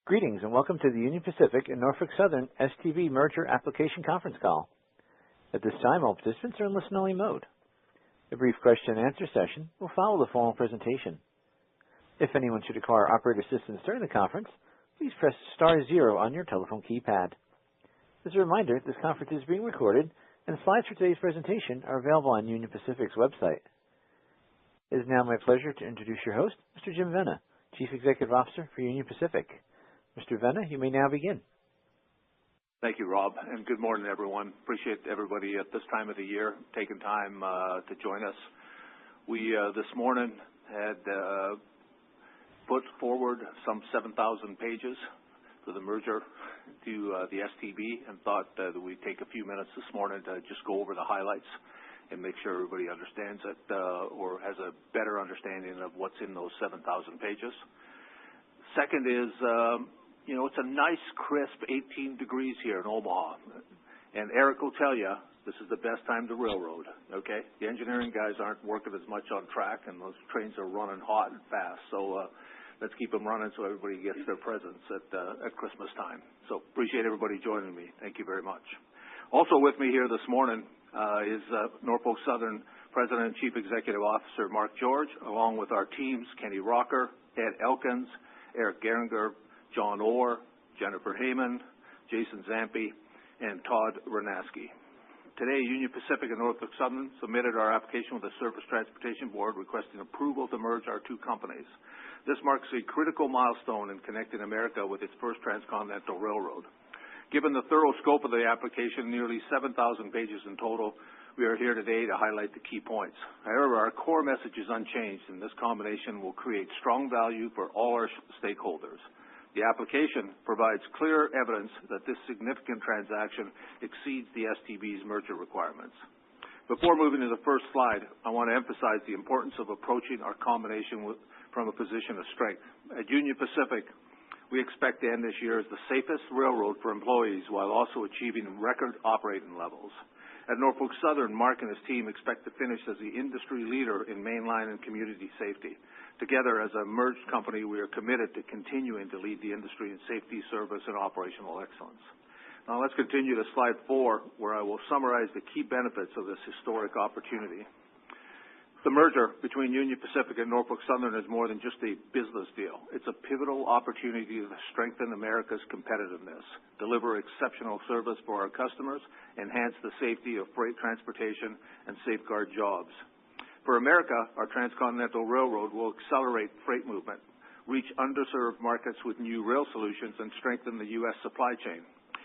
Greetings and welcome to the Union Pacific and Norfolk Southern STB Merger Application Conference Call. At this time, all participants are in listen-only mode. A brief question-and-answer session will follow the formal presentation. If anyone should require operator assistance during the conference, please press star zero on your telephone keypad. As a reminder, this conference is being recorded, and slides for today's presentation are available on Union Pacific's website. It is now my pleasure to introduce your host, Mr. Jim Vena, Chief Executive Officer for Union Pacific. Mr. Vena, you may now begin. Thank you, Rob, and good morning, everyone. Appreciate everybody at this time of the year taking time to join us. We, this morning, had put forward some 7,000 pages for the merger to the STB and thought that we'd take a few minutes this morning to just go over the highlights and make sure everybody understands it or has a better understanding of what's in those 7,000 pages. Second is, it's a nice, crisp 18 degrees here in Omaha. And Eric will tell you this is the best time to railroad, okay? The engineering guys aren't working as much on track, and those trains are running hot and fast. So let's keep them running so everybody gets their presents at Christmas time. So appreciate everybody joining me. Thank you very much. Also with me here this morning is Norfolk Southern President and Chief Executive Officer Mark George, along with our teams, Kenny Rocker, Ed Elkins, Eric Geringer, John Orr, Jennifer Heyman, Jason Zampi, and Todd Renaski. Today, Union Pacific and Norfolk Southern submitted our application with the Surface Transportation Board requesting approval to merge our two companies. This marks a critical milestone in connecting America with its first transcontinental railroad. Given the thorough scope of the application, nearly 7,000 pages in total, we are here today to highlight the key points. However, our core message is unchanged, and this combination will create strong value for all our stakeholders. The application provides clear evidence that this significant transaction exceeds the STB's merger requirements. Before moving to the first slide, I want to emphasize the importance of approaching our combination from a position of strength. At Union Pacific, we expect to end this year as the safest railroad for employees while also achieving record operating levels. At Norfolk Southern, Mark and his team expect to finish as the industry leader in mainline and community safety. Together, as a merged company, we are committed to continuing to lead the industry in safety, service, and operational excellence. Now, let's continue to slide 4, where I will summarize the key benefits of this historic opportunity. The merger between Union Pacific and Norfolk Southern is more than just a business deal. It's a pivotal opportunity to strengthen America's competitiveness, deliver exceptional service for our customers, enhance the safety of freight transportation, and safeguard jobs. For America, our transcontinental railroad will accelerate freight movement, reach underserved markets with new rail solutions, and strengthen the U.S. supply chain.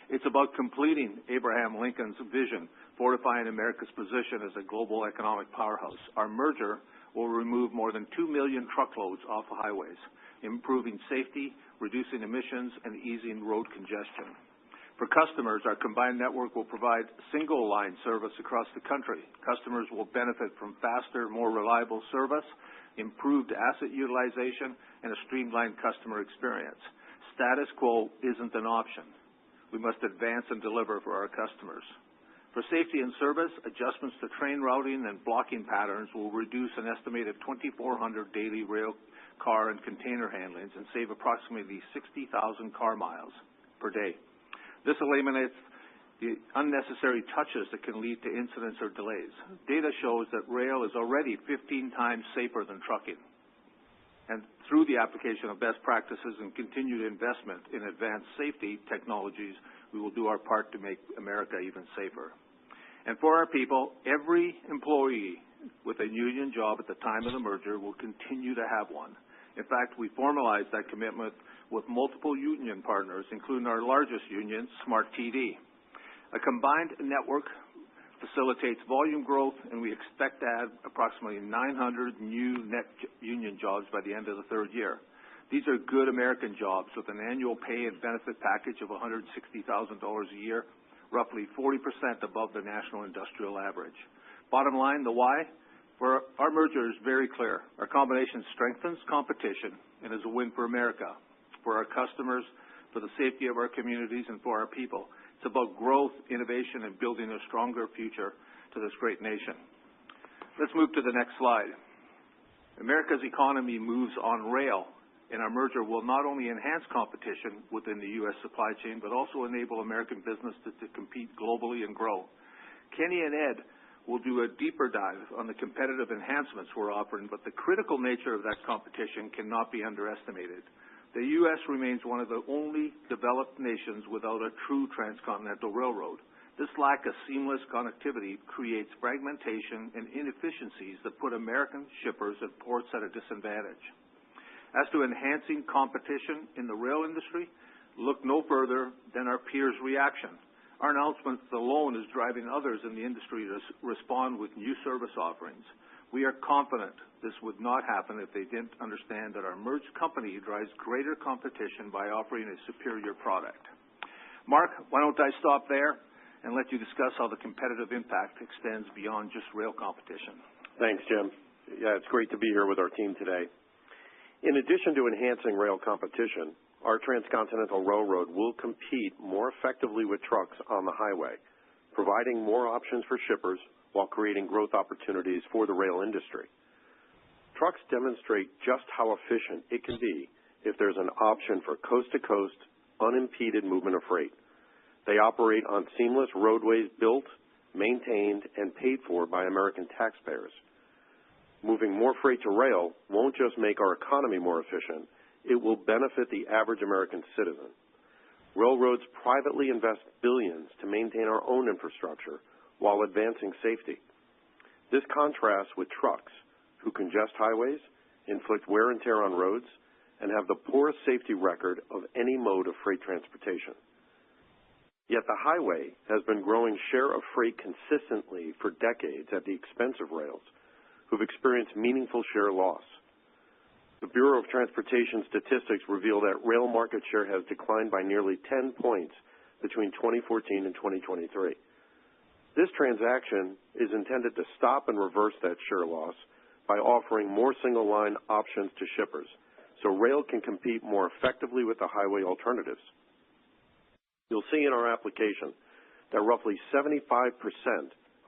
It's about completing Abraham Lincoln's vision, fortifying America's position as a global economic powerhouse. Our merger will remove more than 2 million truckloads off the highways, improving safety, reducing emissions, and easing road congestion. For customers, our combined network will provide single-line service across the country. Customers will benefit from faster, more reliable service, improved asset utilization, and a streamlined customer experience. Status quo isn't an option. We must advance and deliver for our customers. For safety and service, adjustments to train routing and blocking patterns will reduce an estimated 2,400 daily rail, car, and container handlings and save approximately 60,000 car miles per day. This eliminates the unnecessary touches that can lead to incidents or delays. Data shows that rail is already 15 times safer than trucking. And through the application of best practices and continued investment in advanced safety technologies, we will do our part to make America even safer. And for our people, every employee with a union job at the time of the merger will continue to have one. In fact, we formalized that commitment with multiple union partners, including our largest union, SMART-TD. A combined network facilitates volume growth, and we expect to add approximately 900 new net union jobs by the end of the third year. These are good American jobs with an annual pay and benefit package of $160,000 a year, roughly 40% above the national industrial average. Bottom line, the why? For our merger is very clear. Our combination strengthens competition and is a win for America, for our customers, for the safety of our communities, and for our people. It's about growth, innovation, and building a stronger future to this great nation. Let's move to the next slide. America's economy moves on rail and our merger will not only enhance competition within the U.S. supply chain, but also enable American business to compete globally and grow. Kenny and Ed will do a deeper dive on the competitive enhancements we're offering, but the critical nature of that competition cannot be underestimated. The U.S. remains one of the only developed nations without a true transcontinental railroad. This lack of seamless connectivity creates fragmentation and inefficiencies that put American shippers and ports at a disadvantage. As to enhancing competition in the rail industry, look no further than our peers' reaction. Our announcement alone is driving others in the industry to respond with new service offerings. We are confident this would not happen if they didn't understand that our merged company drives greater competition by offering a superior product. Mark, why don't I stop there and let you discuss how the competitive impact extends beyond just rail competition. Thanks, Jim. Yeah, it's great to be here with our team today. In addition to enhancing rail competition, our transcontinental railroad will compete more effectively with trucks on the highway, providing more options for shippers while creating growth opportunities for the rail industry. Trucks demonstrate just how efficient it can be if there's an option for coast-to-coast, unimpeded movement of freight. They operate on seamless roadways built, maintained, and paid for by American taxpayers. Moving more freight to rail won't just make our economy more efficient, it will benefit the average American citizen. Railroads privately invest billions to maintain our own infrastructure while advancing safety. This contrasts with trucks, who congest highways, inflict wear and tear on roads, and have the poorest safety record of any mode of freight transportation. Yet the highway has been growing share of freight consistently for decades at the expense of rails, who've experienced meaningful share loss. The Bureau of Transportation statistics reveal that rail market share has declined by nearly 10 points between 2014 and 2023. This transaction is intended to stop and reverse that share loss by offering more single-line options to shippers, so rail can compete more effectively with the highway alternatives. You'll see in our application that roughly 75%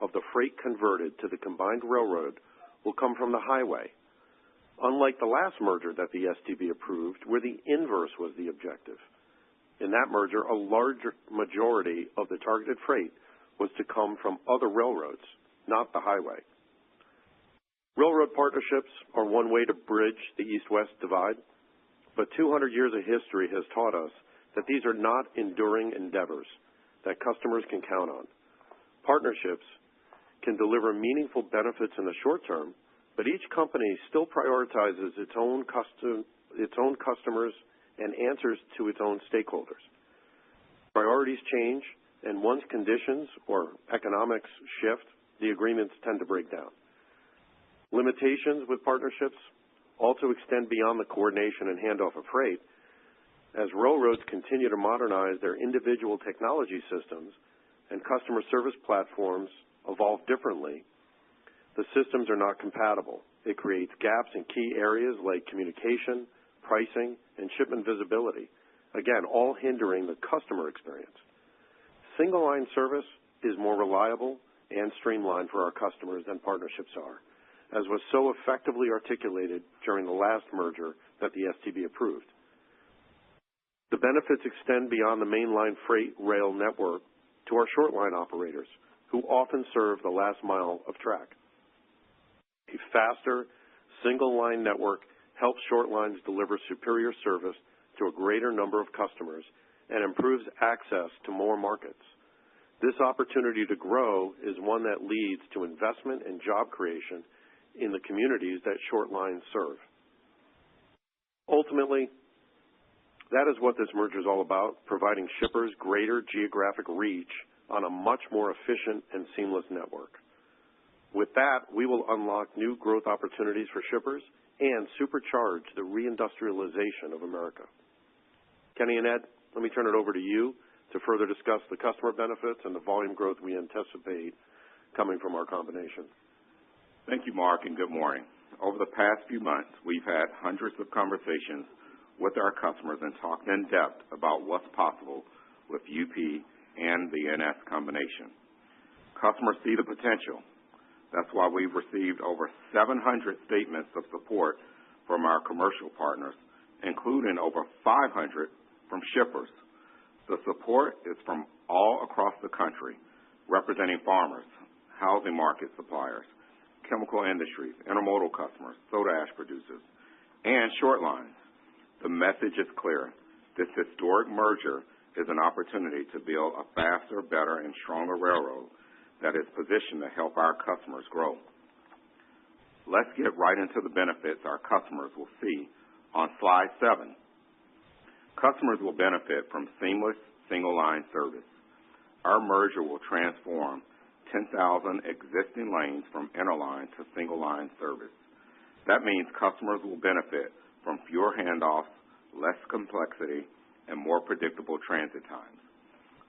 of the freight converted to the combined railroad will come from the highway, unlike the last merger that the STB approved, where the inverse was the objective. In that merger, a large majority of the targeted freight was to come from other railroads, not the highway. Railroad partnerships are one way to bridge the east-west divide, but 200 years of history has taught us that these are not enduring endeavors that customers can count on. Partnerships can deliver meaningful benefits in the short term, but each company still prioritizes its own customers and answers to its own stakeholders. Priorities change, and once conditions or economics shift, the agreements tend to break down. Limitations with partnerships also extend beyond the coordination and handoff of freight. As railroads continue to modernize their individual technology systems and customer service platforms evolve differently, the systems are not compatible. It creates gaps in key areas like communication, pricing, and shipment visibility, again, all hindering the customer experience. Single-line service is more reliable and streamlined for our customers than partnerships are, as was so effectively articulated during the last merger that the STB approved. The benefits extend beyond the mainline freight rail network to our short-line operators, who often serve the last mile of track. A faster, single-line network helps short lines deliver superior service to a greater number of customers and improves access to more markets. This opportunity to grow is one that leads to investment and job creation in the communities that short lines serve. Ultimately, that is what this merger is all about, providing shippers greater geographic reach on a much more efficient and seamless network. With that, we will unlock new growth opportunities for shippers and supercharge the reindustrialization of America. Kenny and Ed, let me turn it over to you to further discuss the customer benefits and the volume growth we anticipate coming from our combination. Thank you, Mark, and good morning. Over the past few months, we've had hundreds of conversations with our customers and talked in depth about what's possible with UP and the NS combination. Customers see the potential. That's why we've received over 700 statements of support from our commercial partners including over 500 from shippers. The support is from all across the country, representing farmers, housing market suppliers, chemical industries, intermodal customers, soda ash producers, and short lines. The message is clear. This historic merger is an opportunity to build a faster, better, and stronger railroad that is positioned to help our customers grow. Let's get right into the benefits our customers will see on slide 7. Customers will benefit from seamless single-line service. Our merger will transform 10,000 existing lanes from interline to single-line service. That means customers will benefit from fewer handoffs, less complexity, and more predictable transit times.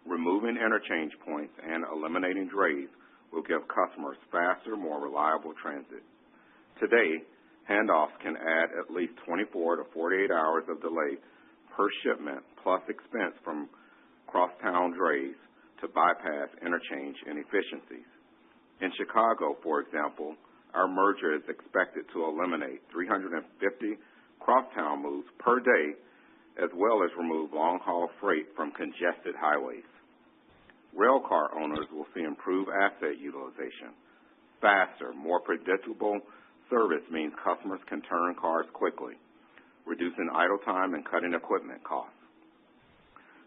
Removing interchange points and eliminating drays will give customers faster, more reliable transit. Today, handoffs can add at least 24 to 48 hours of delay per shipment, plus expense from crosstown drays to bypass interchange inefficiencies. In Chicago, for example, our merger is expected to eliminate 350 crosstown moves per day, as well as remove long-haul freight from congested highways. Railcar owners will see improved asset utilization. Faster, more predictable service means customers can turn cars quickly, reducing idle time and cutting equipment costs.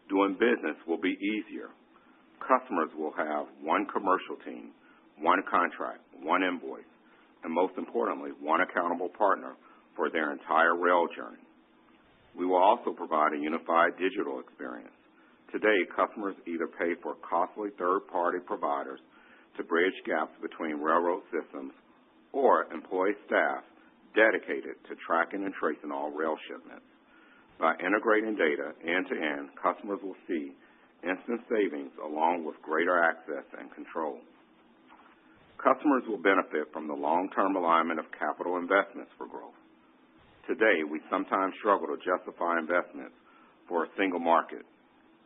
Doing business will be easier. Customers will have one commercial team, one contract, one invoice, and most importantly, one accountable partner for their entire rail journey. We will also provide a unified digital experience. Today, customers either pay for costly third-party providers to bridge gaps between railroad systems or employ staff dedicated to tracking and tracing all rail shipments. By integrating data end-to-end, customers will see instant savings along with greater access and control. Customers will benefit from the long-term alignment of capital investments for growth. Today, we sometimes struggle to justify investments for a single market.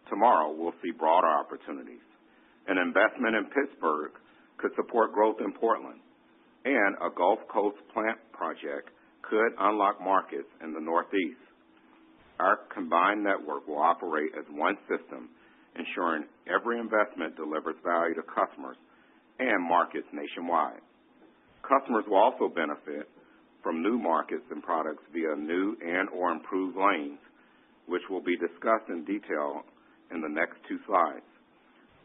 Tomorrow, we'll see broader opportunities. An investment in Pittsburgh could support growth in Portland, and a Gulf Coast plant project could unlock markets in the Northeast. Our combined network will operate as one system, ensuring every investment delivers value to customers and markets nationwide. Customers will also benefit from new markets and products via new and/or improved lanes, which will be discussed in detail in the next 2 slides.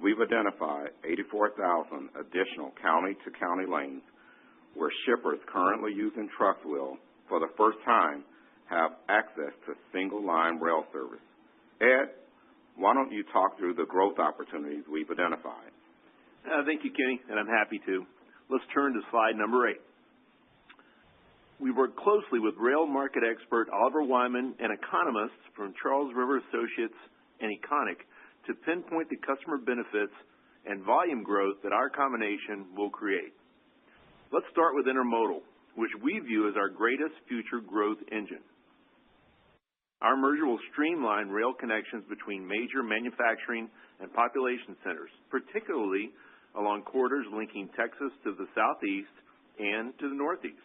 We've identified 84,000 additional county-to-county lanes where shippers currently using truck will, for the first time, have access to single-line rail service. Ed, why don't you talk through the growth opportunities we've identified? Thank you, Kenny, and I'm happy to. Let's turn to slide number 8. We work closely with rail market expert Oliver Wyman and economists from Charles River Associates and Econic to pinpoint the customer benefits and volume growth that our combination will create. Let's start with intermodal, which we view as our greatest future growth engine. Our merger will streamline rail connections between major manufacturing and population centers, particularly along corridors linking Texas to the southeast and to the northeast.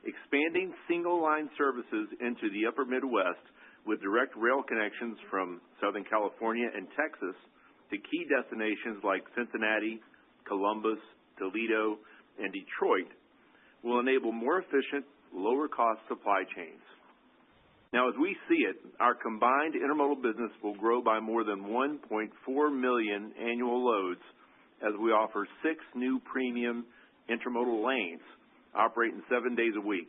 Expanding single-line services into the upper Midwest with direct rail connections from Southern California and Texas to key destinations like Cincinnati, Columbus, Toledo, and Detroit will enable more efficient, lower-cost supply chains. Now, as we see it, our combined intermodal business will grow by more than 1.4 million annual loads as we offer 6 new premium intermodal lanes operating 7 days a week.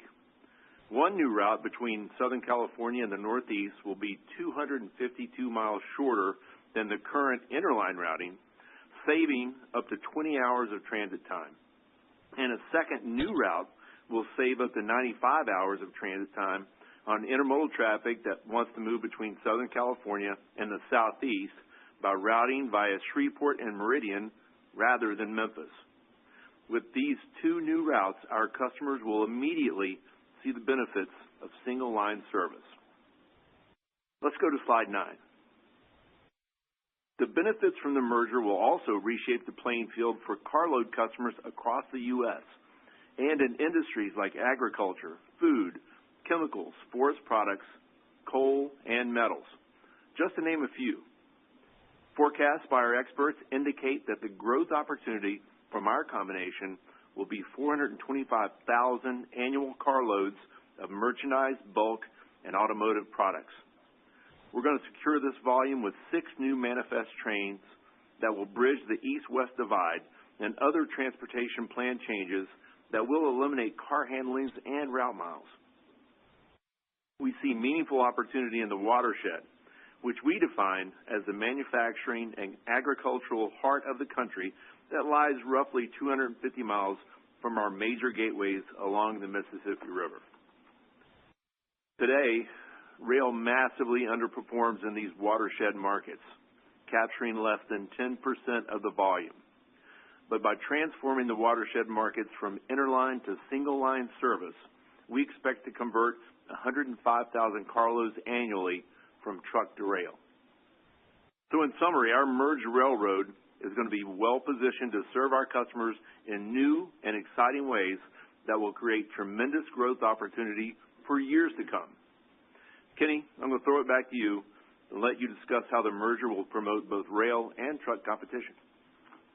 One new route between Southern California and the Northeast will be 252 miles shorter than the current interline routing, saving up to 20 hours of transit time. And a second new route will save up to 95 hours of transit time on intermodal traffic that wants to move between Southern California and the Southeast by routing via Shreveport and Meridian rather than Memphis. With these 2 new routes, our customers will immediately see the benefits of single-line service. Let's go to slide 9. The benefits from the merger will also reshape the playing field for carload customers across the U.S. and in industries like agriculture, food, chemicals, forest products, coal, and metals, just to name a few. Forecasts by our experts indicate that the growth opportunity from our combination will be 425,000 annual carloads of merchandise, bulk, and automotive products. We're going to secure this volume with 6 new manifest trains that will bridge the east-west divide and other transportation plan changes that will eliminate car handlings and route miles. We see meaningful opportunity in the watershed, which we define as the manufacturing and agricultural heart of the country that lies roughly 250 miles from our major gateways along the Mississippi River. Today, rail massively underperforms in these watershed markets, capturing less than 10% of the volume. But by transforming the watershed markets from interline to single-line service, we expect to convert 105,000 carloads annually from truck to rail. So in summary, our merged railroad is going to be well-positioned to serve our customers in new and exciting ways that will create tremendous growth opportunity for years to come. Kenny, I'm going to throw it back to you and let you discuss how the merger will promote both rail and truck competition.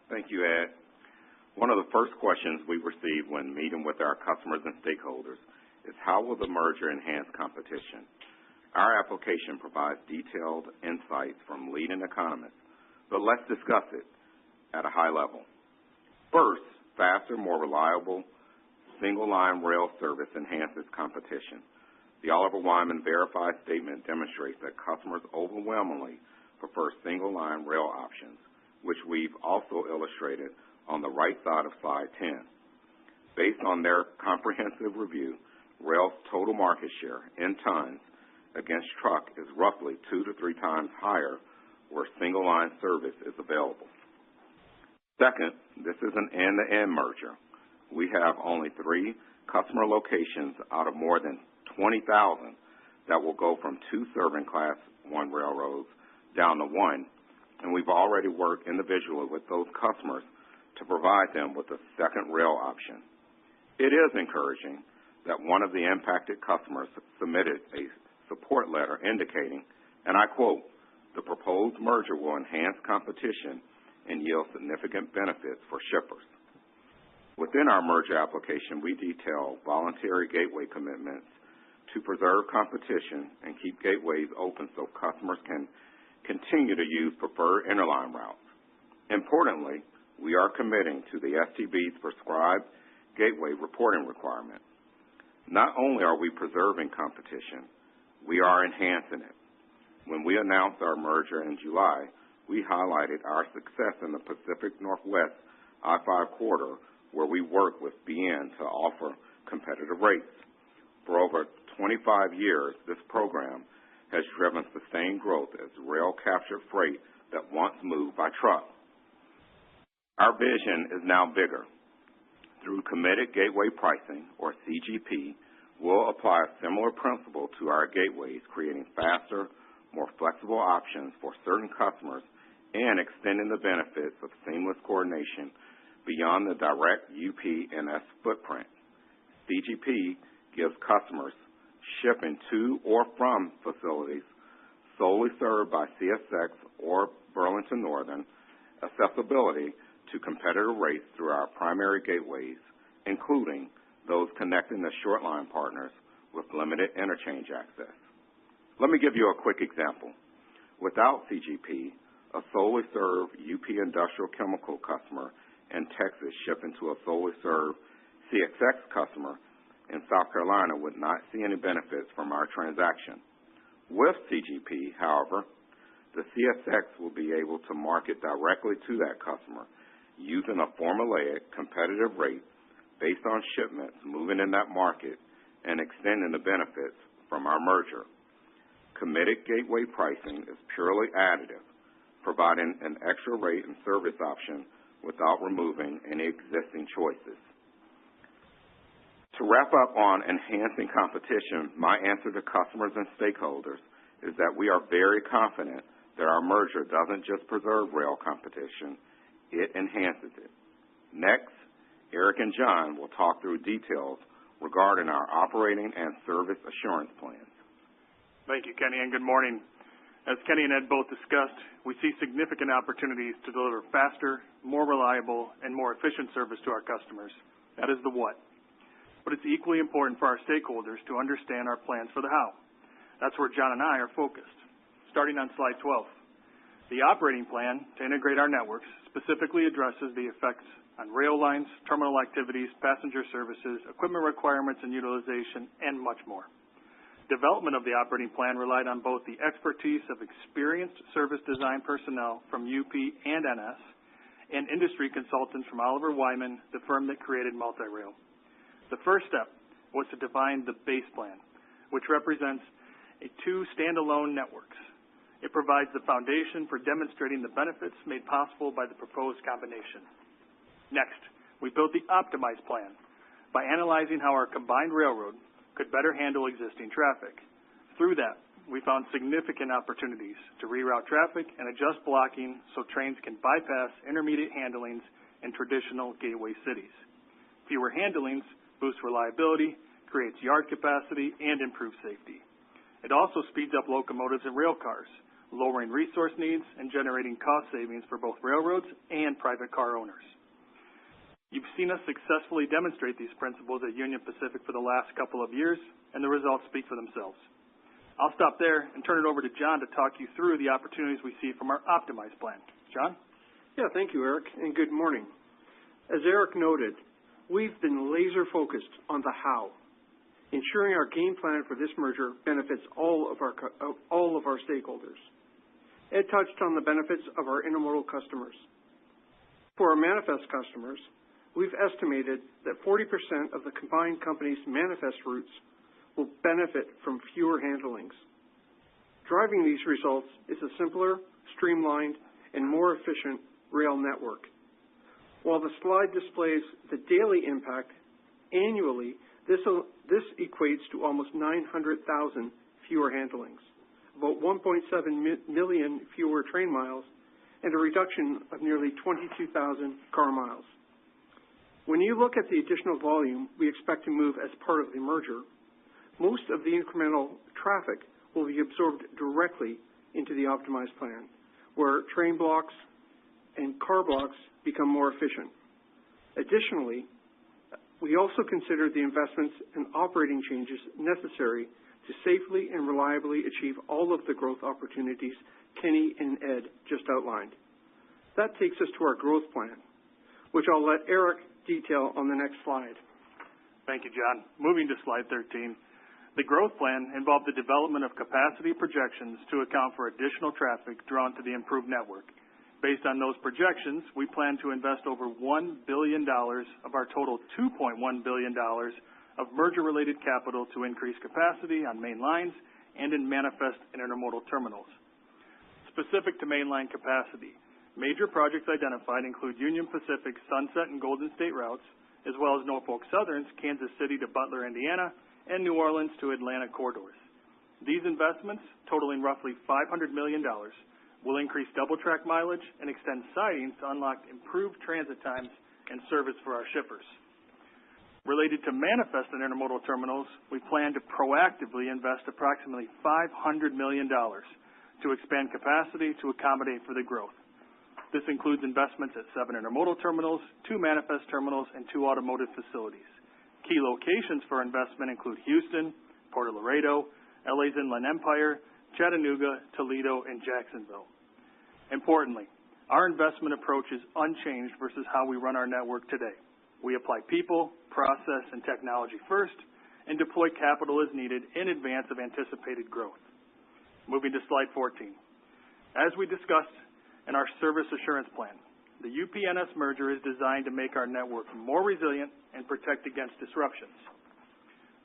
Thank you, Ed. One of the first questions we receive when meeting with our customers and stakeholders is how will the merger enhance competition? Our application provides detailed insights from leading economists, but let's discuss it at a high level. First, faster, more reliable, single-line rail service enhances competition. The Oliver Wyman verified statement demonstrates that customers overwhelmingly prefer single-line rail options, which we've also illustrated on the right side of slide 10. Based on their comprehensive review, rail's total market share in tons against truck is roughly 2 to 3 times higher where single-line service is available. Second, this is an end-to-end merger. We have only 3 customer locations out of more than 20,000 that will go from 2 serving Class 1 railroads down to 1, and we've already worked individually with those customers to provide them with a second rail option. It is encouraging that one of the impacted customers submitted a support letter indicating, and I quote, "The proposed merger will enhance competition and yield significant benefits for shippers." Within our merger application, we detail voluntary gateway commitments to preserve competition and keep gateways open so customers can continue to use preferred interline routes. Importantly, we are committing to the STB's prescribed gateway reporting requirement. Not only are we preserving competition, we are enhancing it. When we announced our merger in July, we highlighted our success in the Pacific Northwest I-5 corridor, where we work with BN to offer competitive rates. For over 25 years, this program has driven sustained growth as rail captured freight that once moved by truck. Our vision is now bigger. Through committed gateway pricing, or CGP, we'll apply a similar principle to our gateways, creating faster, more flexible options for certain customers and extending the benefits of seamless coordination beyond the direct UP-NS footprint. CGP gives customers shipping to or from facilities solely served by CSX or Burlington Northern accessibility to competitive rates through our primary gateways, including those connecting the short-line partners with limited interchange access. Let me give you a quick example. Without CGP, a solely served UP Industrial Chemical customer in Texas shipping to a solely served CSX customer in South Carolina would not see any benefits from our transaction. With CGP, however, the CSX will be able to market directly to that customer using a formulaic competitive rate based on shipments moving in that market and extending the benefits from our merger. Committed gateway pricing is purely additive, providing an extra rate and service option without removing any existing choices. To wrap up on enhancing competition, my answer to customers and stakeholders is that we are very confident that our merger doesn't just preserve rail competition, it enhances it. Next, Eric and John will talk through details regarding our operating and service assurance plans. Thank you, Kenny, and good morning. As Kenny and Ed both discussed, we see significant opportunities to deliver faster, more reliable, and more efficient service to our customers. That is the what. But it's equally important for our stakeholders to understand our plans for the how. That's where John and I are focused. Starting on slide 12. The operating plan to integrate our networks specifically addresses the effects on rail lines, terminal activities, passenger services, equipment requirements and utilization, and much more. Development of the operating plan relied on both the expertise of experienced service design personnel from UP and NS and industry consultants from Oliver Wyman, the firm that created Multi-Rail. The first step was to define the base plan, which represents two standalone networks. It provides the foundation for demonstrating the benefits made possible by the proposed combination. Next, we built the optimized plan by analyzing how our combined railroad could better handle existing traffic. Through that, we found significant opportunities to reroute traffic and adjust blocking so trains can bypass intermediate handlings in traditional gateway cities. Fewer handlings boost reliability, creates yard capacity, and improves safety. It also speeds up locomotives and rail cars, lowering resource needs and generating cost savings for both railroads and private car owners. You've seen us successfully demonstrate these principles at Union Pacific for the last couple of years, and the results speak for themselves. I'll stop there and turn it over to John to talk you through the opportunities we see from our optimized plan. John? Yeah, thank you, Eric, and good morning. As Eric noted, we've been laser focused on the how, ensuring our game plan for this merger benefits all of our stakeholders. Ed touched on the benefits of our intermodal customers. For our manifest customers, we've estimated that 40% of the combined company's manifest routes will benefit from fewer handlings. Driving these results is a simpler, streamlined, and more efficient rail network. While the slide displays the daily impact, annually, this equates to almost 900,000 fewer handlings, about 1.7 million fewer train miles, and a reduction of nearly 22,000 car miles. When you look at the additional volume we expect to move as part of the merger, most of the incremental traffic will be absorbed directly into the optimized plan, where train blocks and car blocks become more efficient. Additionally, we also consider the investments and operating changes necessary to safely and reliably achieve all of the growth opportunities Kenny and Ed just outlined. That takes us to our growth plan, which I'll let Eric detail on the next slide. Thank you, John. Moving to slide 13. The growth plan involved the development of capacity projections to account for additional traffic drawn to the improved network. Based on those projections, we plan to invest over $1 billion of our total $2.1 billion of merger-related capital to increase capacity on main lines and in manifest and intermodal terminals. Specific to mainline capacity, major projects identified include Union Pacific's Sunset and Golden State routes, as well as Norfolk Southern's Kansas City to Butler, Indiana, and New Orleans to Atlanta corridors. These investments, totaling roughly $500 million, will increase double-track mileage and extend sidings to unlock improved transit times and service for our shippers. Related to manifest and intermodal terminals, we plan to proactively invest approximately $500 million to expand capacity to accommodate for the growth. This includes investments at 7 intermodal terminals, 2 manifest terminals, and 2 automotive facilities. Key locations for investment include Houston, Port Laredo, LA's Inland Empire, Chattanooga, Toledo, and Jacksonville. Importantly, our investment approach is unchanged versus how we run our network today. We apply people, process, and technology first, and deploy capital as needed in advance of anticipated growth. Moving to slide 14. As we discussed in our service assurance plan, the UP-NS merger is designed to make our network more resilient and protect against disruptions.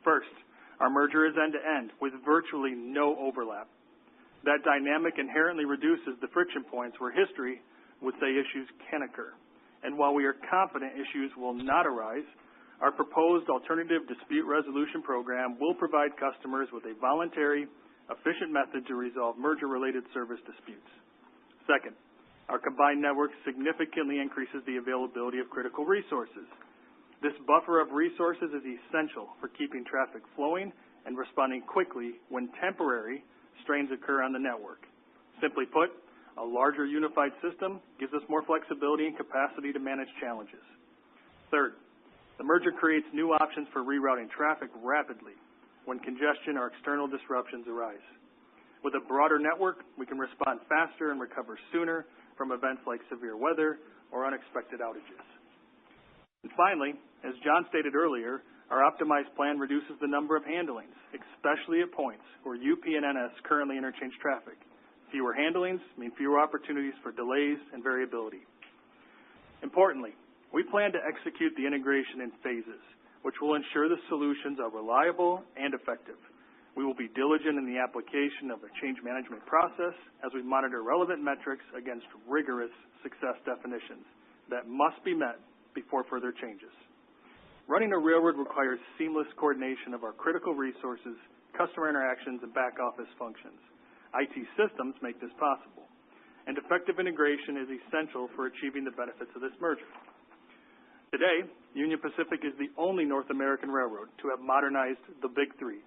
First, our merger is end-to-end with virtually no overlap. That dynamic inherently reduces the friction points where history would say issues can occur. And while we are confident issues will not arise, our proposed alternative dispute resolution program will provide customers with a voluntary, efficient method to resolve merger-related service disputes. Second, our combined network significantly increases the availability of critical resources. This buffer of resources is essential for keeping traffic flowing and responding quickly when temporary strains occur on the network. Simply put, a larger unified system gives us more flexibility and capacity to manage challenges. Third, the merger creates new options for rerouting traffic rapidly when congestion or external disruptions arise. With a broader network, we can respond faster and recover sooner from events like severe weather or unexpected outages. And finally, as John stated earlier, our optimized plan reduces the number of handlings, especially at points where UP and NS currently interchange traffic. Fewer handlings mean fewer opportunities for delays and variability. Importantly, we plan to execute the integration in phases, which will ensure the solutions are reliable and effective. We will be diligent in the application of a change management process as we monitor relevant metrics against rigorous success definitions that must be met before further changes. Running a railroad requires seamless coordination of our critical resources, customer interactions, and back office functions. IT systems make this possible, and effective integration is essential for achieving the benefits of this merger. Today, Union Pacific is the only North American railroad to have modernized the Big Three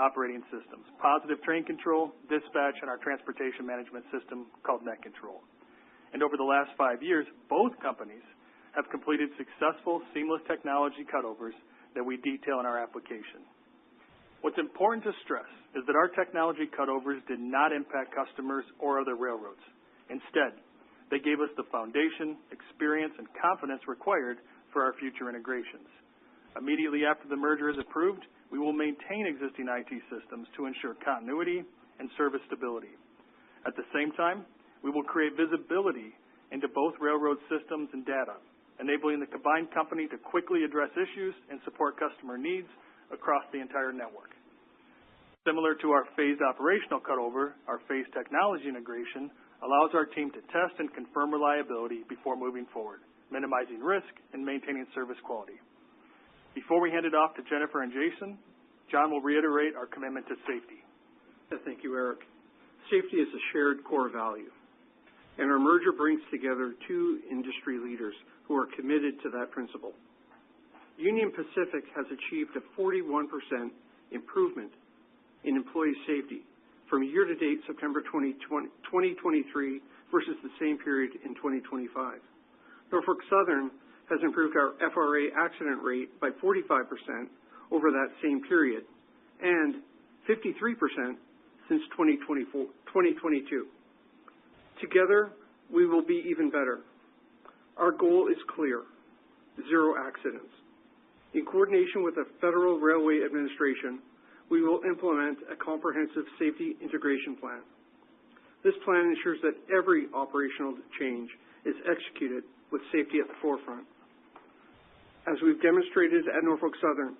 operating systems: Positive Train Control, Dispatch, and our transportation management system called Net Control. And over the last 5 years, both companies have completed successful seamless technology cutovers that we detail in our application. What's important to stress is that our technology cutovers did not impact customers or other railroads. Instead, they gave us the foundation, experience, and confidence required for our future integrations. Immediately after the merger is approved, we will maintain existing IT systems to ensure continuity and service stability. At the same time, we will create visibility into both railroad systems and data, enabling the combined company to quickly address issues and support customer needs across the entire network. Similar to our phased operational cutover, our phased technology integration allows our team to test and confirm reliability before moving forward, minimizing risk and maintaining service quality. Before we hand it off to Jennifer and Jason, John will reiterate our commitment to safety. Thank you, Eric. Safety is a shared core value, and our merger brings together two industry leaders who are committed to that principle. Union Pacific has achieved a 41% improvement in employee safety from year-to-date September 2023 versus the same period in 2025. Norfolk Southern has improved our FRA accident rate by 45% over that same period and 53% since 2022. Together, we will be even better. Our goal is clear: zero accidents. In coordination with the Federal Railway Administration, we will implement a comprehensive safety integration plan. This plan ensures that every operational change is executed with safety at the forefront. As we've demonstrated at Norfolk Southern,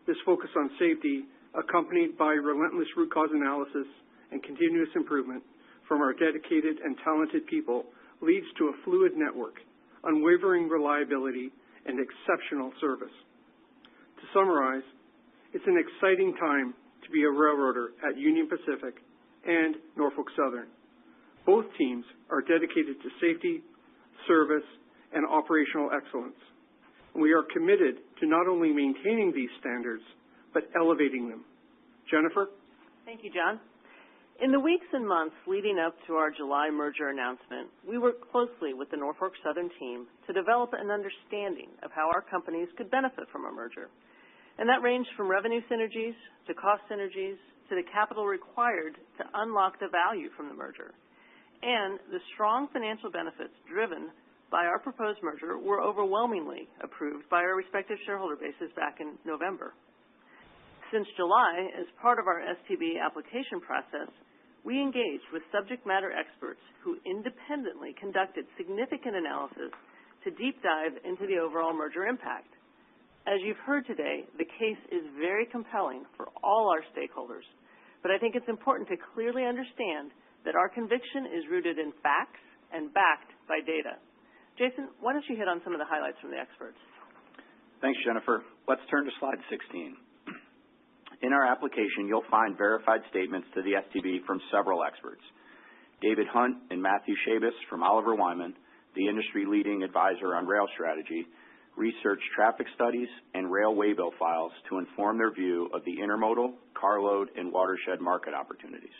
this focus on safety, accompanied by relentless root cause analysis and continuous improvement from our dedicated and talented people, leads to a fluid network, unwavering reliability, and exceptional service. To summarize, it's an exciting time to be a railroader at Union Pacific and Norfolk Southern. Both teams are dedicated to safety, service, and operational excellence. We are committed to not only maintaining these standards, but elevating them. Jennifer? Thank you, John. In the weeks and months leading up to our July merger announcement, we worked closely with the Norfolk Southern team to develop an understanding of how our companies could benefit from a merger. And that ranged from revenue synergies to cost synergies to the capital required to unlock the value from the merger. And the strong financial benefits driven by our proposed merger were overwhelmingly approved by our respective shareholder bases back in November. Since July, as part of our STB application process, we engaged with subject matter experts who independently conducted significant analysis to deep dive into the overall merger impact. As you've heard today, the case is very compelling for all our stakeholders, but I think it's important to clearly understand that our conviction is rooted in facts and backed by data. Jason, why don't you hit on some of the highlights from the experts? Thanks, Jennifer. Let's turn to slide 16. In our application, you'll find verified statements to the STB from several experts: David Hunt and Matthew Shabas from Oliver Wyman, the industry-leading advisor on rail strategy, research traffic studies, and rail waybill files to inform their view of the intermodal, carload, and watershed market opportunities.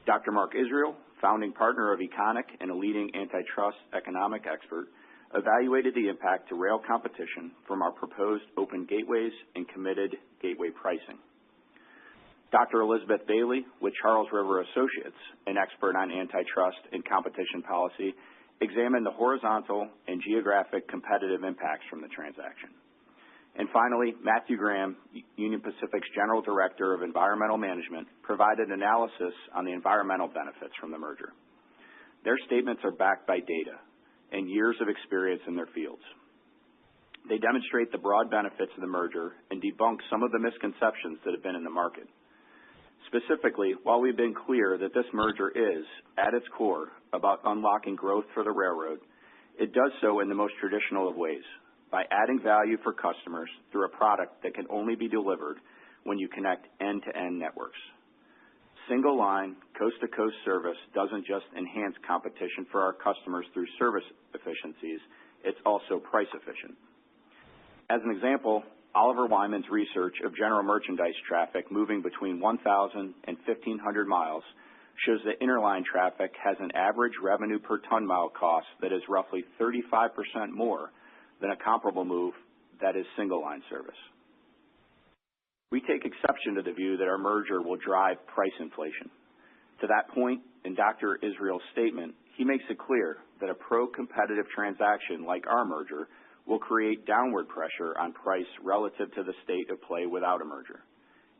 Dr. Mark Israel, founding partner of Econic and a leading antitrust economic expert, evaluated the impact to rail competition from our proposed open gateways and committed gateway pricing. Dr. Elizabeth Bailey, with Charles River Associates, an expert on antitrust and competition policy, examined the horizontal and geographic competitive impacts from the transaction. And finally, Matthew Graham, Union Pacific's General Director of Environmental Management, provided analysis on the environmental benefits from the merger. Their statements are backed by data and years of experience in their fields. They demonstrate the broad benefits of the merger and debunk some of the misconceptions that have been in the market. Specifically, while we've been clear that this merger is, at its core, about unlocking growth for the railroad, it does so in the most traditional of ways, by adding value for customers through a product that can only be delivered when you connect end-to-end networks. Single-line, coast-to-coast service doesn't just enhance competition for our customers through service efficiencies, it's also price efficient. As an example, Oliver Wyman's research of general merchandise traffic moving between 1,000 and 1,500 miles shows that interline traffic has an average revenue per ton mile cost that is roughly 35% more than a comparable move that is single-line service. We take exception to the view that our merger will drive price inflation. To that point, in Dr. Israel's statement, he makes it clear that a pro-competitive transaction like our merger will create downward pressure on price relative to the state of play without a merger.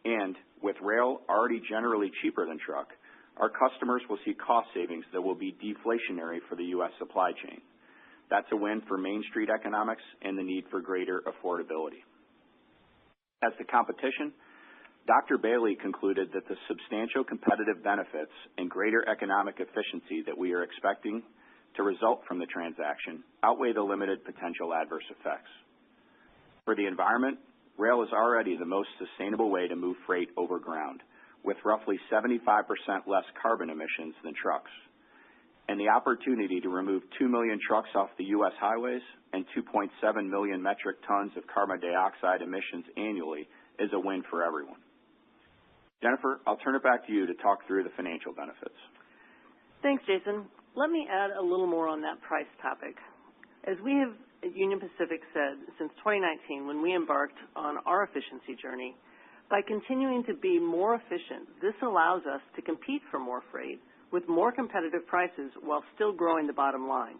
And with rail already generally cheaper than truck, our customers will see cost savings that will be deflationary for the U.S. supply chain. That's a win for Main Street economics and the need for greater affordability. As to competition, Dr. Bailey concluded that the substantial competitive benefits and greater economic efficiency that we are expecting to result from the transaction outweigh the limited potential adverse effects. For the environment, rail is already the most sustainable way to move freight over ground, with roughly 75% less carbon emissions than trucks. And the opportunity to remove 2 million trucks off the U.S. highways and 2.7 million metric tons of carbon dioxide emissions annually is a win for everyone. Jennifer, I'll turn it back to you to talk through the financial benefits. Thanks, Jason. Let me add a little more on that price topic. As we have at Union Pacific said since 2019 when we embarked on our efficiency journey, by continuing to be more efficient, this allows us to compete for more freight with more competitive prices while still growing the bottom line.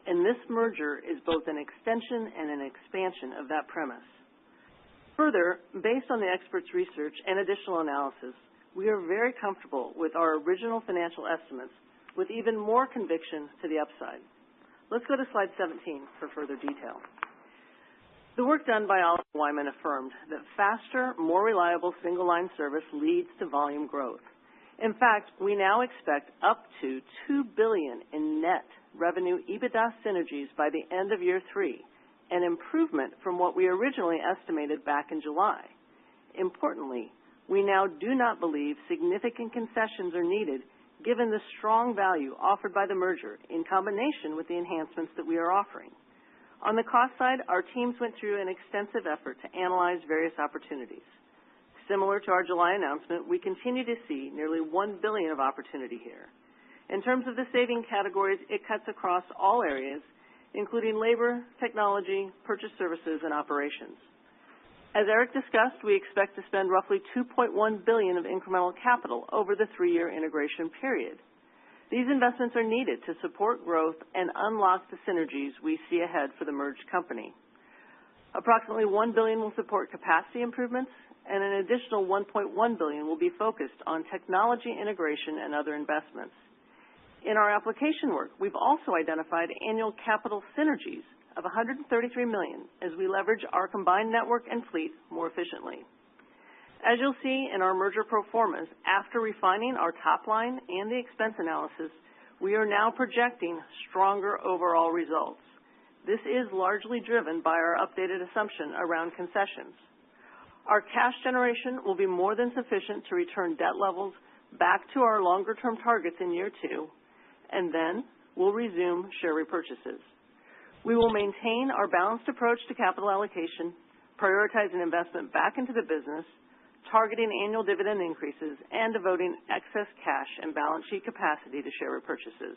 And this merger is both an extension and an expansion of that premise. Further, based on the experts' research and additional analysis, we are very comfortable with our original financial estimates with even more conviction to the upside. Let's go to slide 17 for further detail. The work done by Oliver Wyman affirmed that faster, more reliable single-line service leads to volume growth. In fact, we now expect up to $2 billion in net revenue EBITDA synergies by the end of year 3, an improvement from what we originally estimated back in July. Importantly, we now do not believe significant concessions are needed given the strong value offered by the merger in combination with the enhancements that we are offering. On the cost side, our teams went through an extensive effort to analyze various opportunities. Similar to our July announcement, we continue to see nearly $1 billion of opportunity here. In terms of the saving categories, it cuts across all areas, including labor, technology, purchase services, and operations. As Eric discussed, we expect to spend roughly $2.1 billion of incremental capital over the 3-year integration period. These investments are needed to support growth and unlock the synergies we see ahead for the merged company. Approximately $1 billion will support capacity improvements, and an additional $1.1 billion will be focused on technology integration and other investments. In our application work, we've also identified annual capital synergies of $133 million as we leverage our combined network and fleet more efficiently. As you'll see in our merger pro formas, after refining our top line and the expense analysis, we are now projecting stronger overall results. This is largely driven by our updated assumption around concessions. Our cash generation will be more than sufficient to return debt levels back to our longer-term targets in year 2, and then we'll resume share repurchases. We will maintain our balanced approach to capital allocation, prioritizing investment back into the business, targeting annual dividend increases, and devoting excess cash and balance sheet capacity to share repurchases.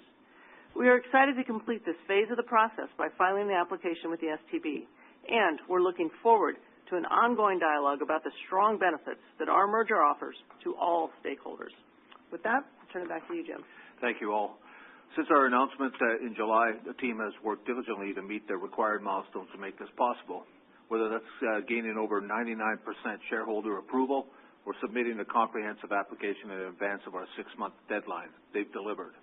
We are excited to complete this phase of the process by filing the application with the STB, and we're looking forward to an ongoing dialogue about the strong benefits that our merger offers to all stakeholders. With that, I'll turn it back to you, Jim. Thank you all. Since our announcement in July, the team has worked diligently to meet the required milestones to make this possible, whether that's gaining over 99% shareholder approval or submitting a comprehensive application in advance of our 6-month deadline. They've delivered.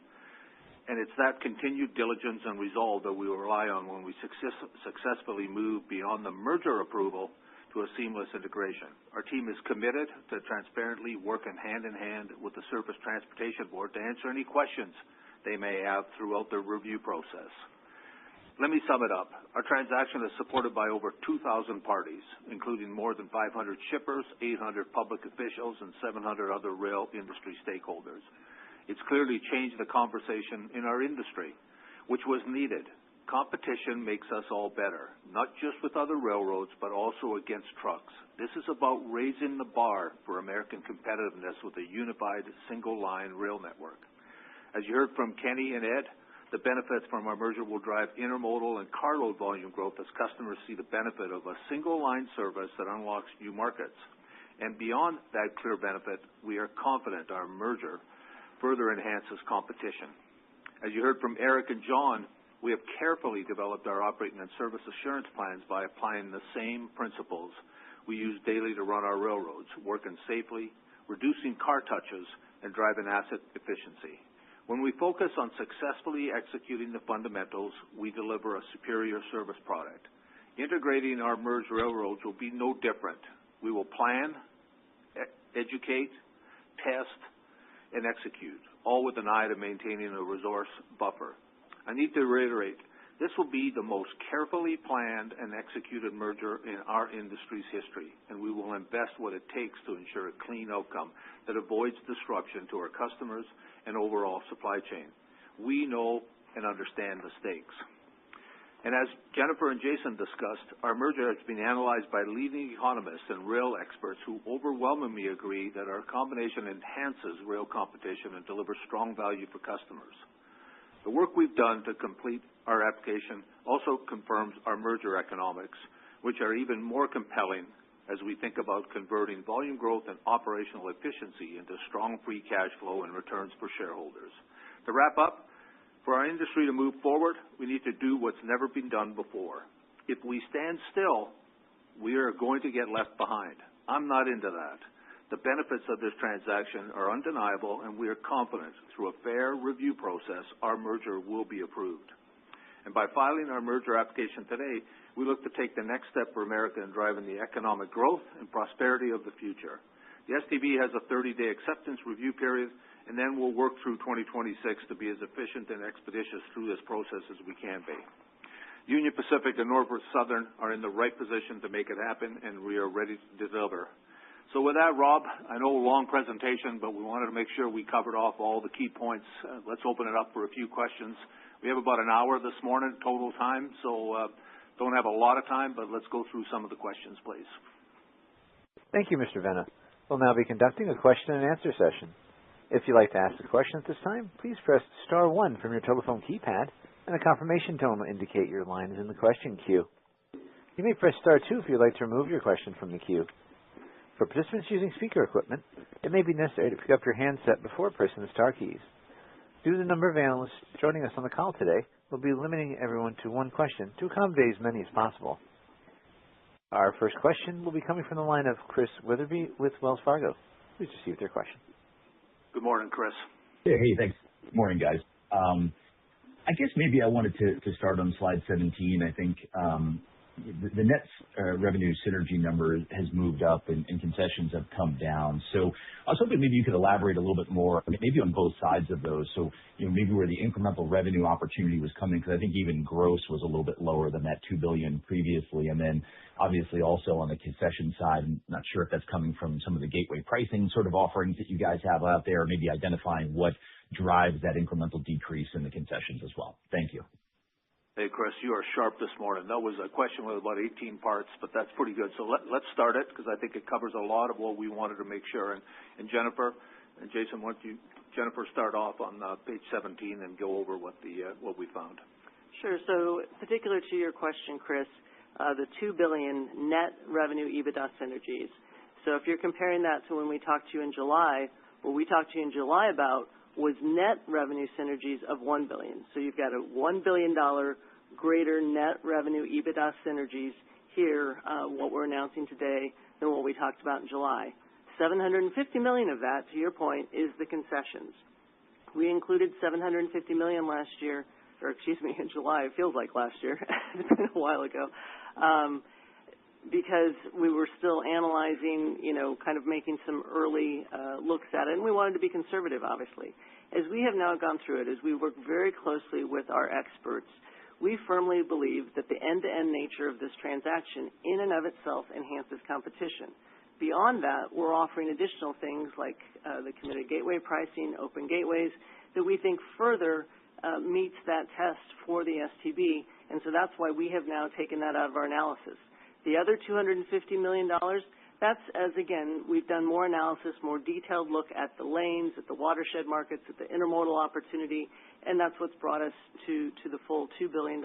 And it's that continued diligence and resolve that we will rely on when we successfully move beyond the merger approval to a seamless integration. Our team is committed to transparently working hand in hand with the Surface Transportation Board to answer any questions they may have throughout the review process. Let me sum it up. Our transaction is supported by over 2,000 parties, including more than 500 shippers, 800 public officials, and 700 other rail industry stakeholders. It's clearly changed the conversation in our industry, which was needed. Competition makes us all better, not just with other railroads, but also against trucks. This is about raising the bar for American competitiveness with a unified single-line rail network. As you heard from Kenny and Ed, the benefits from our merger will drive intermodal and carload volume growth as customers see the benefit of a single-line service that unlocks new markets. And beyond that clear benefit, we are confident our merger further enhances competition. As you heard from Eric and John, we have carefully developed our operating and service assurance plans by applying the same principles we use daily to run our railroads, working safely, reducing car touches, and driving asset efficiency. When we focus on successfully executing the fundamentals, we deliver a superior service product. Integrating our merged railroads will be no different. We will plan, educate, test, and execute, all with an eye to maintaining a resource buffer. I need to reiterate, this will be the most carefully planned and executed merger in our industry's history, and we will invest what it takes to ensure a clean outcome that avoids disruption to our customers and overall supply chain. We know and understand the stakes. And as Jennifer and Jason discussed, our merger has been analyzed by leading economists and rail experts who overwhelmingly agree that our combination enhances rail competition and delivers strong value for customers. The work we've done to complete our application also confirms our merger economics, which are even more compelling as we think about converting volume growth and operational efficiency into strong free cash flow and returns for shareholders. To wrap up, for our industry to move forward, we need to do what's never been done before. If we stand still, we are going to get left behind. I'm not into that. The benefits of this transaction are undeniable, and we are confident through a fair review process, our merger will be approved. And by filing our merger application today, we look to take the next step for America in driving the economic growth and prosperity of the future. The STB has a 30-day acceptance review period, and then we'll work through 2026 to be as efficient and expeditious through this process as we can be. Union Pacific and Norfolk Southern are in the right position to make it happen, and we are ready to deliver. So with that, Rob, I know a long presentation, but we wanted to make sure we covered off all the key points. Let's open it up for a few questions. We have about an hour this morning total time, so don't have a lot of time, but let's go through some of the questions, please. Thank you, Mr. Vena. We'll now be conducting a question and answer session. If you'd like to ask a question at this time, please press star 1 from your telephone keypad, and a confirmation tone will indicate your line is in the question queue. You may press star 2 if you'd like to remove your question from the queue. For participants using speaker equipment, it may be necessary to pick up your handset before pressing the star keys. Due to the number of analysts joining us on the call today, we'll be limiting everyone to one question to accommodate as many as possible. Our first question will be coming from the line of Chris Wetherbee with Wells Fargo. Please proceed with your question. Good morning, Chris. Hey, thanks. Good morning, guys. I guess maybe I wanted to start on slide 17. I think the net revenue synergy number has moved up and concessions have come down. So I was hoping maybe you could elaborate a little bit more, maybe on both sides of those. So, maybe where the incremental revenue opportunity was coming, because I think even gross was a little bit lower than that $2 billion previously. And then obviously also on the concession side, I'm not sure if that's coming from some of the gateway pricing sort of offerings that you guys have out there, or maybe identifying what drives that incremental decrease in the concessions as well. Thank you. Hey, Chris, you are sharp this morning. That was a question with about 18 parts, but that's pretty good. So let's start it because I think it covers a lot of what we wanted to make sure. And Jennifer and Jason, why don't you, Jennifer, start off on page 17 and go over what we found. Sure. So particular to your question, Chris, the $2 billion net revenue EBITDA synergies. So if you're comparing that to when we talked to you in July, what we talked to you in July about was net revenue synergies of $1 billion. So you've got a $1 billion greater net revenue EBITDA synergies here, what we're announcing today, than what we talked about in July. $750 million of that, to your point, is the concessions. We included $750 million last year, or excuse me, in July. It feels like last year. It's been a while ago. Because we were still analyzing, kind of making some early looks at it, and we wanted to be conservative, obviously. As we have now gone through it, as we work very closely with our experts, we firmly believe that the end-to-end nature of this transaction in and of itself enhances competition. Beyond that, we're offering additional things like the committed gateway pricing, open gateways, that we think further meets that test for the STB, and so that's why we have now taken that out of our analysis. The other $250 million, that's as, again, we've done more analysis, more detailed look at the lanes, at the watershed markets, at the intermodal opportunity, and that's what's brought us to the full $2 billion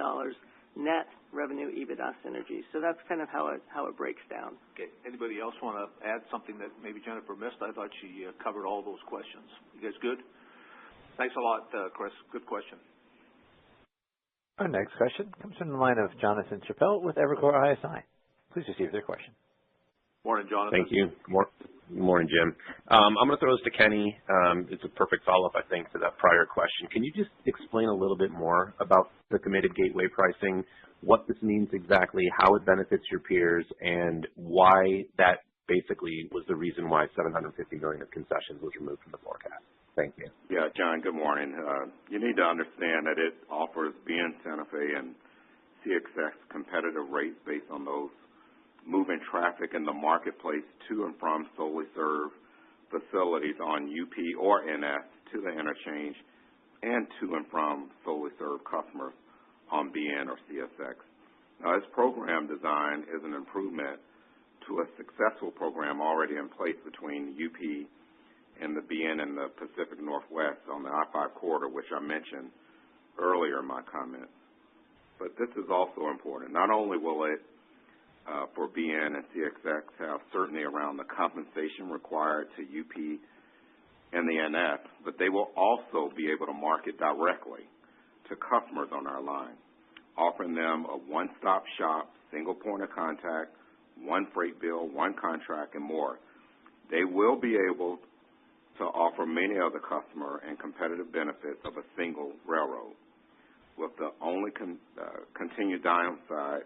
net revenue EBITDA synergies. So that's kind of how it breaks down. Okay. Anybody else want to add something that maybe Jennifer missed? I thought she covered all those questions. You guys good? Thanks a lot, Chris. Good question. Our next question comes from the line of Jonathan Chappell with Evercore ISI. Please receive their question. Morning, Jonathan. Thank you. Good morning, Jim. I'm going to throw this to Kenny. It's a perfect follow-up, I think, to that prior question. Can you just explain a little bit more about the committed gateway pricing, what this means exactly, how it benefits your peers, and why that basically was the reason why $750 million of concessions was removed from the forecast? Thank you. Yeah, John, good morning. You need to understand that it offers BN Santa Fe and CXX competitive rates based on those moving traffic in the marketplace to and from solely served facilities on UP or NS to the interchange and to and from solely served customers on BN or CSX. Now, this program design is an improvement to a successful program already in place between UP and the BN and the Pacific Northwest on the I-5 corridor, which I mentioned earlier in my comments. But this is also important. Not only will it for BN and CXX have certainty around the compensation required to UP and the NS, but they will also be able to market directly to customers on our line, offering them a one-stop shop, single point of contact, one freight bill, one contract, and more. They will be able to offer many of the customer and competitive benefits of a single railroad, with the only continued downside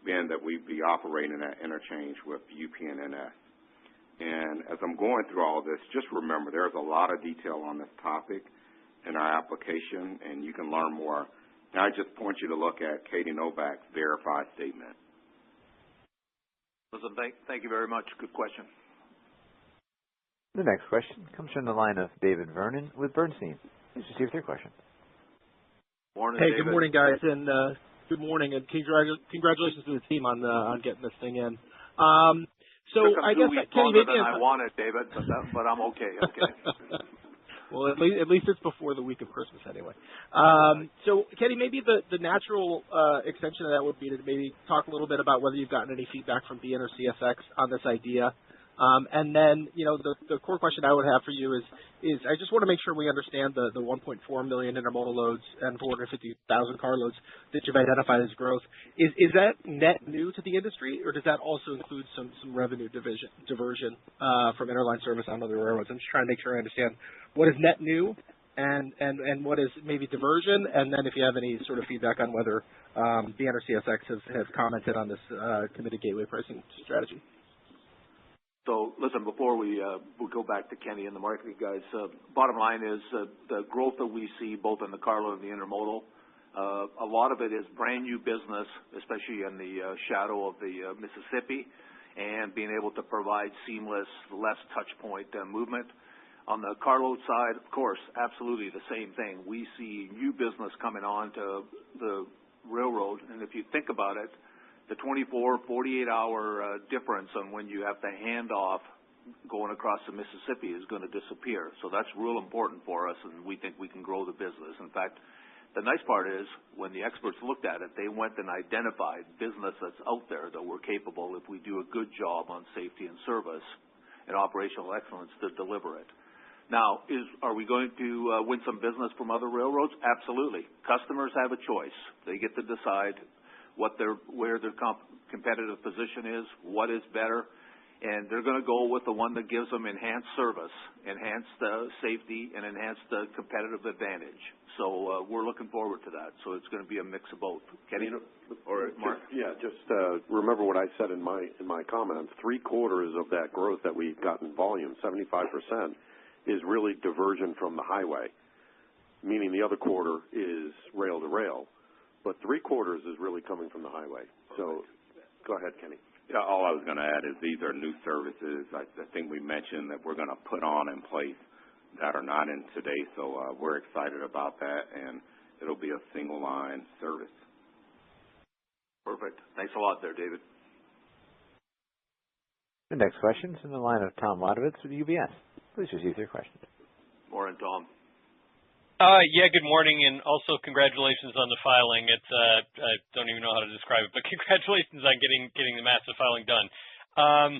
being that we'd be operating at interchange with UP and NS. And as I'm going through all this, just remember there's a lot of detail on this topic in our application, and you can learn more. And I just point you to look at Katie Novak's verified statement. Listen, thank you very much. Good question. The next question comes from the line of David Vernon with Bernstein. Please receive your question. Morning, hey, David. Good morning, guys, and good morning, and congratulations to the team on getting this thing in. So I guess Kenny, maybe I wanted, David, but I'm okay. Okay. Well, at least it's before the week of Christmas anyway. So, Kenny, maybe the natural extension of that would be to maybe talk a little bit about whether you've gotten any feedback from BN or CSX on this idea. And then, the core question I would have for you is I just want to make sure we understand the 1.4 million intermodal loads and 450,000 car loads that you've identified as growth. Is that net new to the industry, or does that also include some revenue diversion from interline service on other railroads? I'm just trying to make sure I understand what is net new and what is maybe diversion, and then if you have any sort of feedback on whether BN or CSX have commented on this committed gateway pricing strategy. So, listen, before we'll go back to Kenny and the marketing guys, bottom line is the growth that we see both in the carload and the intermodal, a lot of it is brand new business, especially in the shadow of the Mississippi, and being able to provide seamless, less touch point movement. On the carload side, of course, absolutely the same thing. We see new business coming on to the railroad. And if you think about it, the 24, 48-hour difference on when you have to hand off going across the Mississippi is going to disappear. So that's real important for us, and we think we can grow the business. In fact, the nice part is when the experts looked at it, they went and identified business that's out there that we're capable, if we do a good job on safety and service and operational excellence, to deliver it. Now, are we going to win some business from other railroads? Absolutely. Customers have a choice. They get to decide where their competitive position is, what is better, and they're going to go with the one that gives them enhanced service, enhanced safety, and enhanced competitive advantage. So we're looking forward to that. So it's going to be a mix of both. Kenny or Mark? Just remember what I said in my comments. 3/4 of that growth that we've got in volume, 75%, is really diversion from the highway, meaning the other quarter is rail to rail. But 3/4 is really coming from the highway. So go ahead, Kenny. Yeah, all I was going to add is these are new services. I think we mentioned that we're going to put on in place that are not in today. So we're excited about that, and it'll be a single line service. Perfect. Thanks a lot there, David. The next question is in the line of Tom Wadewitz with UBS. Please proceed with your question. Morning, Tom. Good morning, and also congratulations on the filing. It's I don't even know how to describe it, but congratulations on getting the massive filing done. I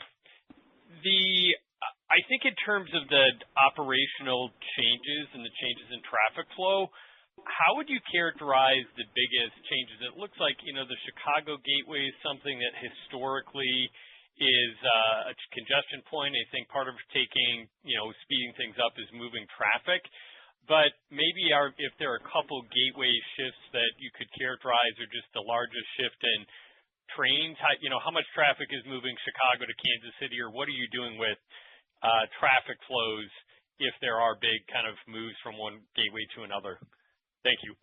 think in terms of the operational changes and the changes in traffic flow, how would you characterize the biggest changes? It looks like, the Chicago Gateway is something that historically is a congestion point. I think part of taking, speeding things up is moving traffic. But maybe if there are a couple gateway shifts that you could characterize, or just the largest shift in trains, how much traffic is moving Chicago to Kansas City, or what are you doing with traffic flows if there are big kind of moves from one gateway to another? Thank you.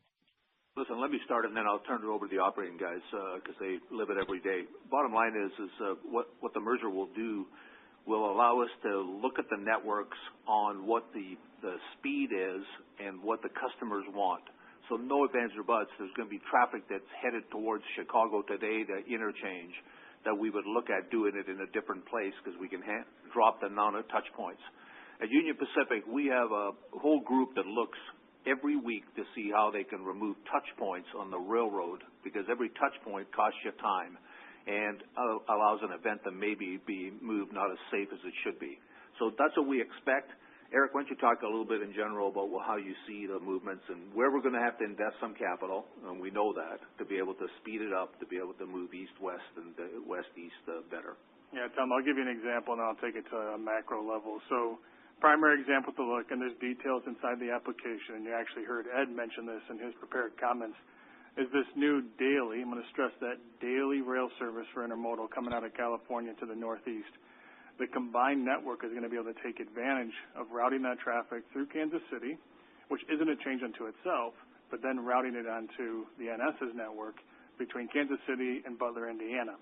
Listen, let me start, and then I'll turn it over to the operating guys because they live it every day. Bottom line is what the merger will do will allow us to look at the networks on what the speed is and what the customers want. So no ifs or buts. There's going to be traffic that's headed towards Chicago today, the interchange, that we would look at doing it in a different place because we can drop the amount of touch points. At Union Pacific, we have a whole group that looks every week to see how they can remove touch points on the railroad, because every touch point costs you time and allows an event to maybe be moved not as safe as it should be. So that's what we expect. Eric, why don't you talk a little bit in general about how you see the movements and where we're going to have to invest some capital, and we know that, to be able to speed it up, to be able to move east-west and west-east better. Yeah, Tom, I'll give you an example, and I'll take it to a macro level. So primary example to look, and there's details inside the application, and you actually heard Ed mention this in his prepared comments, is this new daily, I'm going to stress that, daily rail service for intermodal coming out of California to the Northeast. The combined network is going to be able to take advantage of routing that traffic through Kansas City, which isn't a change unto itself, but then routing it onto the NS's network between Kansas City and Butler, Indiana,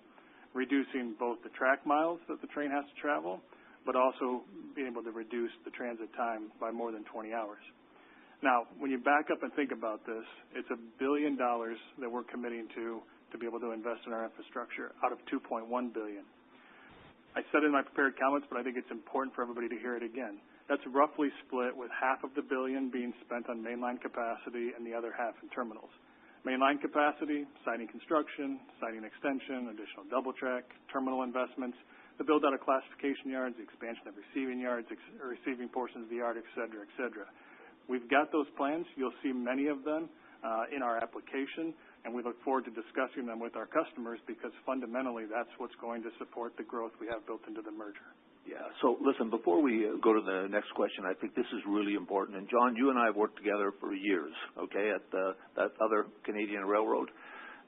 reducing both the track miles that the train has to travel, but also being able to reduce the transit time by more than 20 hours. Now, when you back up and think about this, it's $1 billion that we're committing to be able to invest in our infrastructure out of $2.1 billion. I said in my prepared comments, but I think it's important for everybody to hear it again. That's roughly split, with half of the $1 billion being spent on mainline capacity and the other half in terminals. Mainline capacity, siding construction, siding extension, additional double track, terminal investments, the build out of classification yards, the expansion of receiving yards, receiving portions of the yard, et cetera, et cetera. We've got those plans. You'll see many of them in our application, and we look forward to discussing them with our customers, because fundamentally that's what's going to support the growth we have built into the merger. Yeah. So listen, before we go to the next question, I think this is really important. And John, you and I have worked together for years, okay, at that other Canadian railroad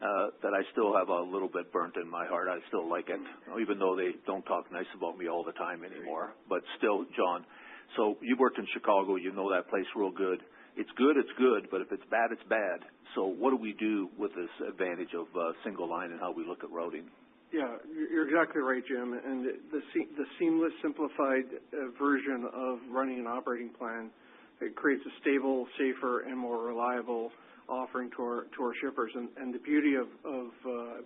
that I still have a little bit burnt in my heart. I still like it, even though they don't talk nice about me all the time anymore. But still, John, so you worked in Chicago. You know that place real good. It's good, but if it's bad, it's bad. So what do we do with this advantage of single line and how we look at routing? Yeah, you're exactly right, Jim. And the seamless, simplified version of running an operating plan, it creates a stable, safer, and more reliable offering to our shippers. And the beauty of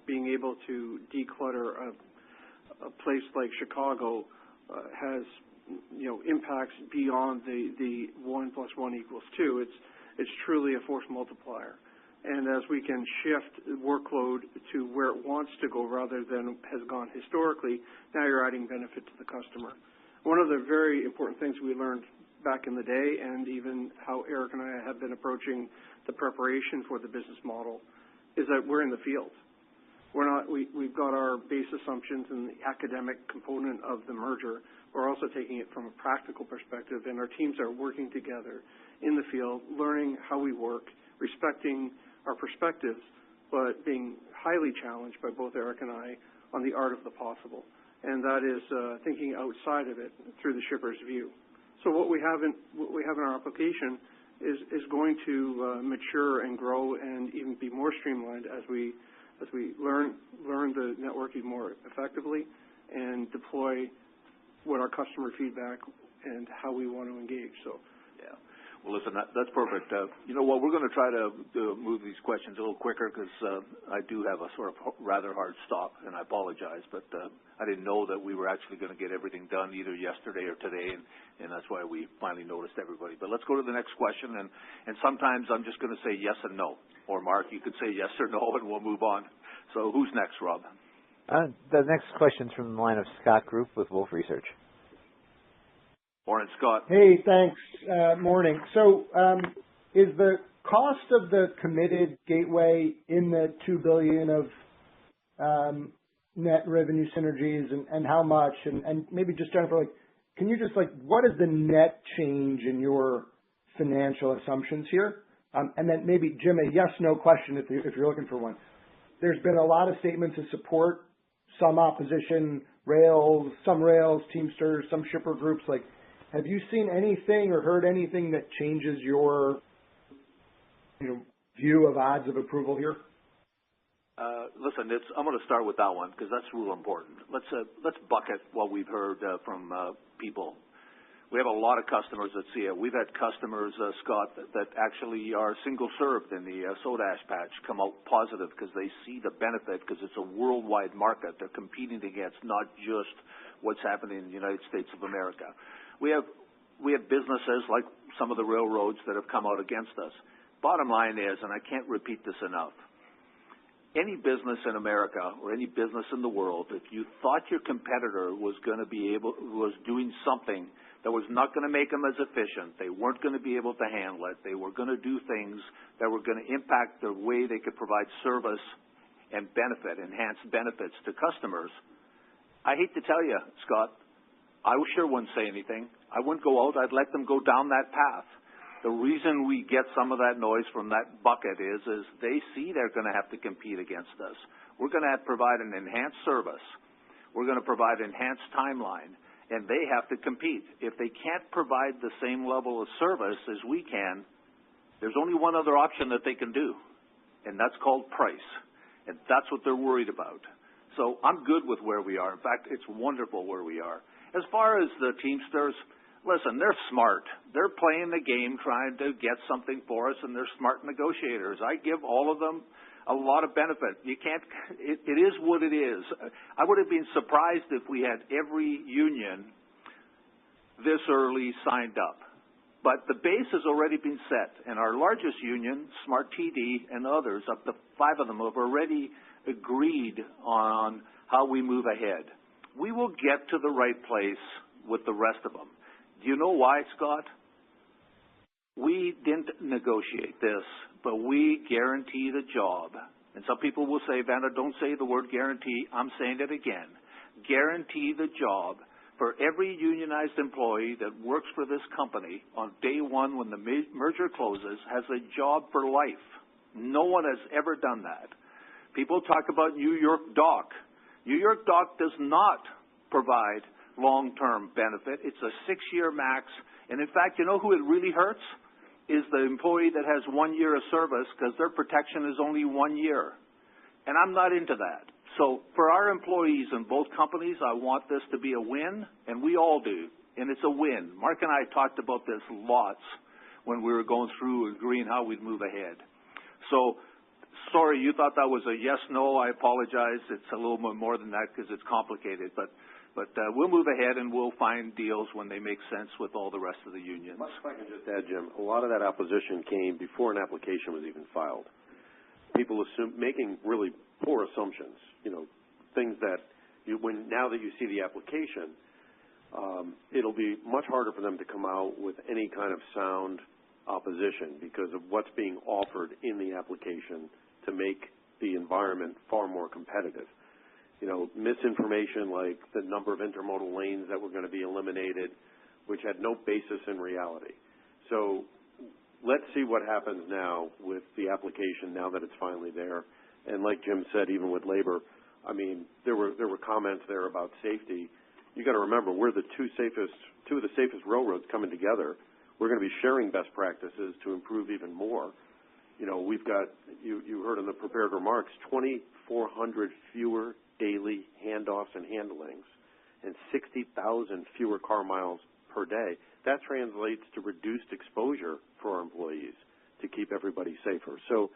being able to declutter a place like Chicago has impacts beyond the 1 + 1 = 2. It's truly a force multiplier. And as we can shift workload to where it wants to go rather than has gone historically, now you're adding benefit to the customer. One of the very important things we learned back in the day, and even how Eric and I have been approaching the preparation for the business model, is that we're in the field. We've got our base assumptions and the academic component of the merger. We're also taking it from a practical perspective, and our teams are working together in the field, learning how we work, respecting our perspectives, but being highly challenged by both Eric and I on the art of the possible. And that is thinking outside of it through the shipper's view. So what we have in our application is going to mature and grow and even be more streamlined as we learn the network even more effectively and deploy what our customer feedback and how we want to engage. So, yeah. Well, listen, that's perfect. You know what? We're going to try to move these questions a little quicker because I do have a sort of rather hard stop, and I apologize, but I didn't know that we were actually going to get everything done either yesterday or today, and that's why we finally noticed everybody. But let's go to the next question, and sometimes I'm just going to say yes and no. Or, Mark, you could say yes or no, and we'll move on. So who's next, Rob? The next question's from the line of Scott Group with Wolfe Research. Morning, Scott. Hey, thanks. Morning. So is the cost of the committed gateway in the $2 billion of net revenue synergies, and how much? And maybe just, Jennifer, can you just, what is the net change in your financial assumptions here? And then maybe, Jim, a yes/no question if you're looking for one. There's been a lot of statements of support, some opposition, some rails, Teamsters, some shipper groups. Have you seen anything or heard anything that changes your view of odds of approval here? Listen, I'm going to start with that one because that's real important. Let's bucket what we've heard from people. We have a lot of customers that see it. We've had customers, Scott, that actually are single-served in the soda ash patch come out positive because they see the benefit because it's a worldwide market. They're competing against not just what's happening in the United States of America. We have businesses like some of the railroads that have come out against us. Bottom line is, and I can't repeat this enough, any business in America or any business in the world, if you thought your competitor was doing something that was not going to make them as efficient, they weren't going to be able to handle it, they were going to do things that were going to impact the way they could provide service and enhanced benefits to customers, I hate to tell you, Scott, I sure wouldn't say anything. I wouldn't go out. I'd let them go down that path. The reason we get some of that noise from that bucket is they see they're going to have to compete against us. We're going to provide an enhanced service. We're going to provide enhanced timeline, and they have to compete. If they can't provide the same level of service as we can, there's only one other option that they can do, and that's called price, and that's what they're worried about. So I'm good with where we are. In fact, it's wonderful where we are. As far as the Teamsters, listen, they're smart. They're playing the game, trying to get something for us, and they're smart negotiators. I give all of them a lot of benefit. You can't. It is what it is. I would have been surprised if we had every union this early signed up. But the base has already been set, and our largest union, Smart TD, and others, up to 5 of them, have already agreed on how we move ahead. We will get to the right place with the rest of them. Do you know why, Scott? We didn't negotiate this, but we guarantee the job. And some people will say, Vanna, don't say the word guarantee. I'm saying it again. Guarantee the job for every unionized employee that works for this company on day one when the merger closes has a job for life. No one has ever done that. People talk about New York Dock. New York Dock does not provide long-term benefit. It's a 6-year max. And in fact, you know who it really hurts? Is the employee that has 1 year of service because their protection is only 1 year. And I'm not into that. So for our employees in both companies, I want this to be a win, and we all do. And it's a win. Mark and I talked about this lots when we were going through agreeing how we'd move ahead. So, sorry, you thought that was a yes, no. I apologize. It's a little bit more than that because it's complicated. But we'll move ahead and we'll find deals when they make sense with all the rest of the unions. If I can just add, Jim, a lot of that opposition came before an application was even filed. People making really poor assumptions, things that now that you see the application, it'll be much harder for them to come out with any kind of sound opposition because of what's being offered in the application to make the environment far more competitive. Misinformation like the number of intermodal lanes that were going to be eliminated, which had no basis in reality. So let's see what happens now with the application now that it's finally there. And like Jim said, even with labor, I mean, there were comments there about safety. You got to remember, we're the two of the safest railroads coming together. We're going to be sharing best practices to improve even more. We've got, you heard in the prepared remarks, 2,400 fewer daily handoffs and handlings and 60,000 fewer car miles per day. That translates to reduced exposure for our employees to keep everybody safer. So,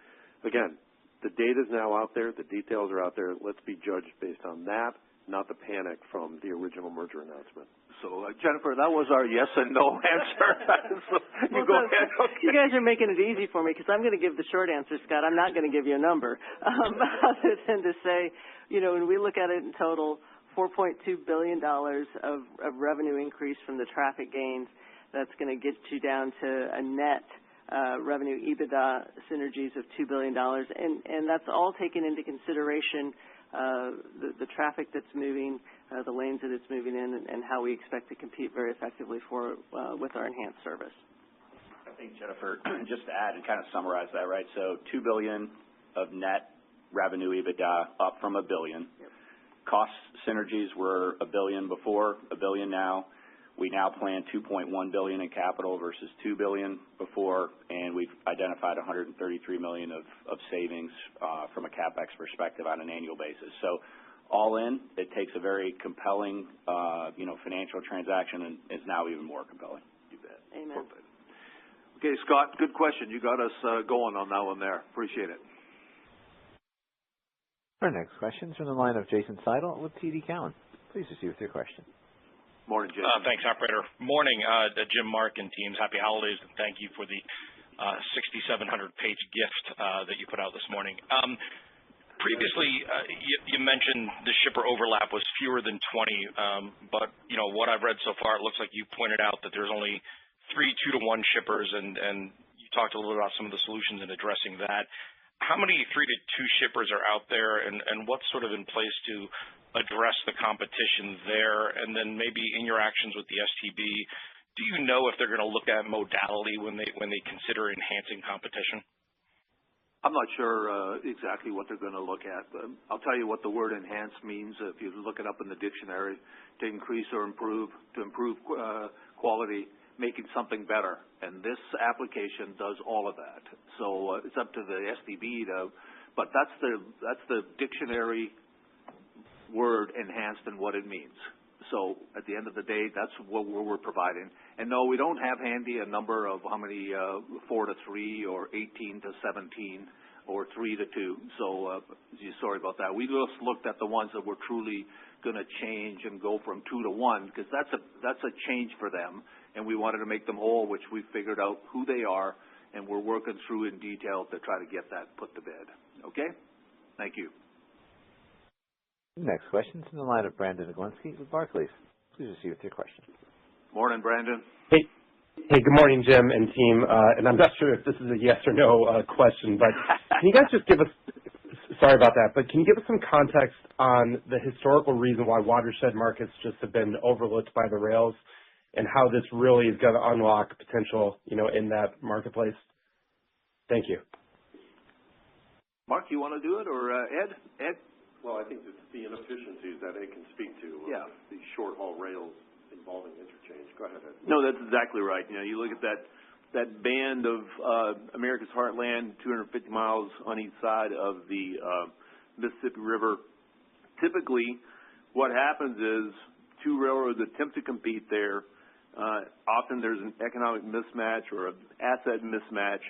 again, the data's now out there. The details are out there. Let's be judged based on that, not the panic from the original merger announcement. So, Jennifer, that was our yes and no answer. So you go ahead. Okay. You guys are making it easy for me because I'm going to give the short answer, Scott. I'm not going to give you a number other than to say, when we look at it in total, $4.2 billion of revenue increase from the traffic gains. That's going to get you down to a net revenue EBITDA synergies of $2 billion. And that's all taken into consideration the traffic that's moving, the lanes that it's moving in, and how we expect to compete very effectively with our enhanced service. I think, Jennifer, just to add and kind of summarize that, right? So $2 billion of net revenue EBITDA, up from $1 billion. Yep. Cost synergies were $1 billion before, $1 billion now. We now plan $2.1 billion in capital versus $2 billion before, and we've identified $133 million of savings from a CapEx perspective on an annual basis. So all in, it takes a very compelling, financial transaction and is now even more compelling. You bet. Amen. Perfect. Okay, Scott, good question. You got us going on that one there. Appreciate it. Our next question is from the line of Jason Seidel with TD Cowen. Please proceed with your question. Morning, Jason. Thanks, operator. Morning, Jim, Mark, and teams. Happy holidays, and thank you for the 6,700-page gift that you put out this morning. Previously, you mentioned the shipper overlap was fewer than 20, but what I've read so far, it looks like you pointed out that there's only 3 2-to-1 shippers, and you talked a little bit about some of the solutions in addressing that. How many 3-to-2 shippers are out there, and what's sort of in place to address the competition there? And then maybe in your actions with the STB, do you know if they're going to look at modality when they consider enhancing competition? I'm not sure exactly what they're going to look at. But I'll tell you what the word enhance means. If you look it up in the dictionary, to increase or improve, to improve quality, making something better. And this application does all of that. So it's up to the STB but that's the dictionary word enhanced and what it means. So at the end of the day, that's what we're providing. And no, we don't have handy a number of how many 4-to-3 or 18-to-17 or 3-to-2. So sorry about that. We just looked at the ones that were truly going to change and go from 2-to-1 because that's a change for them. And we wanted to make them whole, which we figured out who they are, and we're working through in detail to try to get that put to bed. Okay? Thank you. Next question is in the line of Brandon Oglenski with Barclays. Please proceed with your question. Morning, Brandon. Hey, good morning, Jim and team. And I'm not sure if this is a yes or no question, but can you guys just give us, sorry about that, but can you give us some context on the historical reason why watershed markets just have been overlooked by the rails and how this really is going to unlock potential, in that marketplace? Thank you. Mark, you want to do it, or Ed? Ed? Well, I think it's the inefficiencies that Ed can speak to. These short-haul rails involving interchange. Go ahead, Ed. No, that's exactly right. You look at that band of America's Heartland, 250 miles on each side of the Mississippi River. Typically, what happens is two railroads attempt to compete there. Often there's an economic mismatch or an asset mismatch,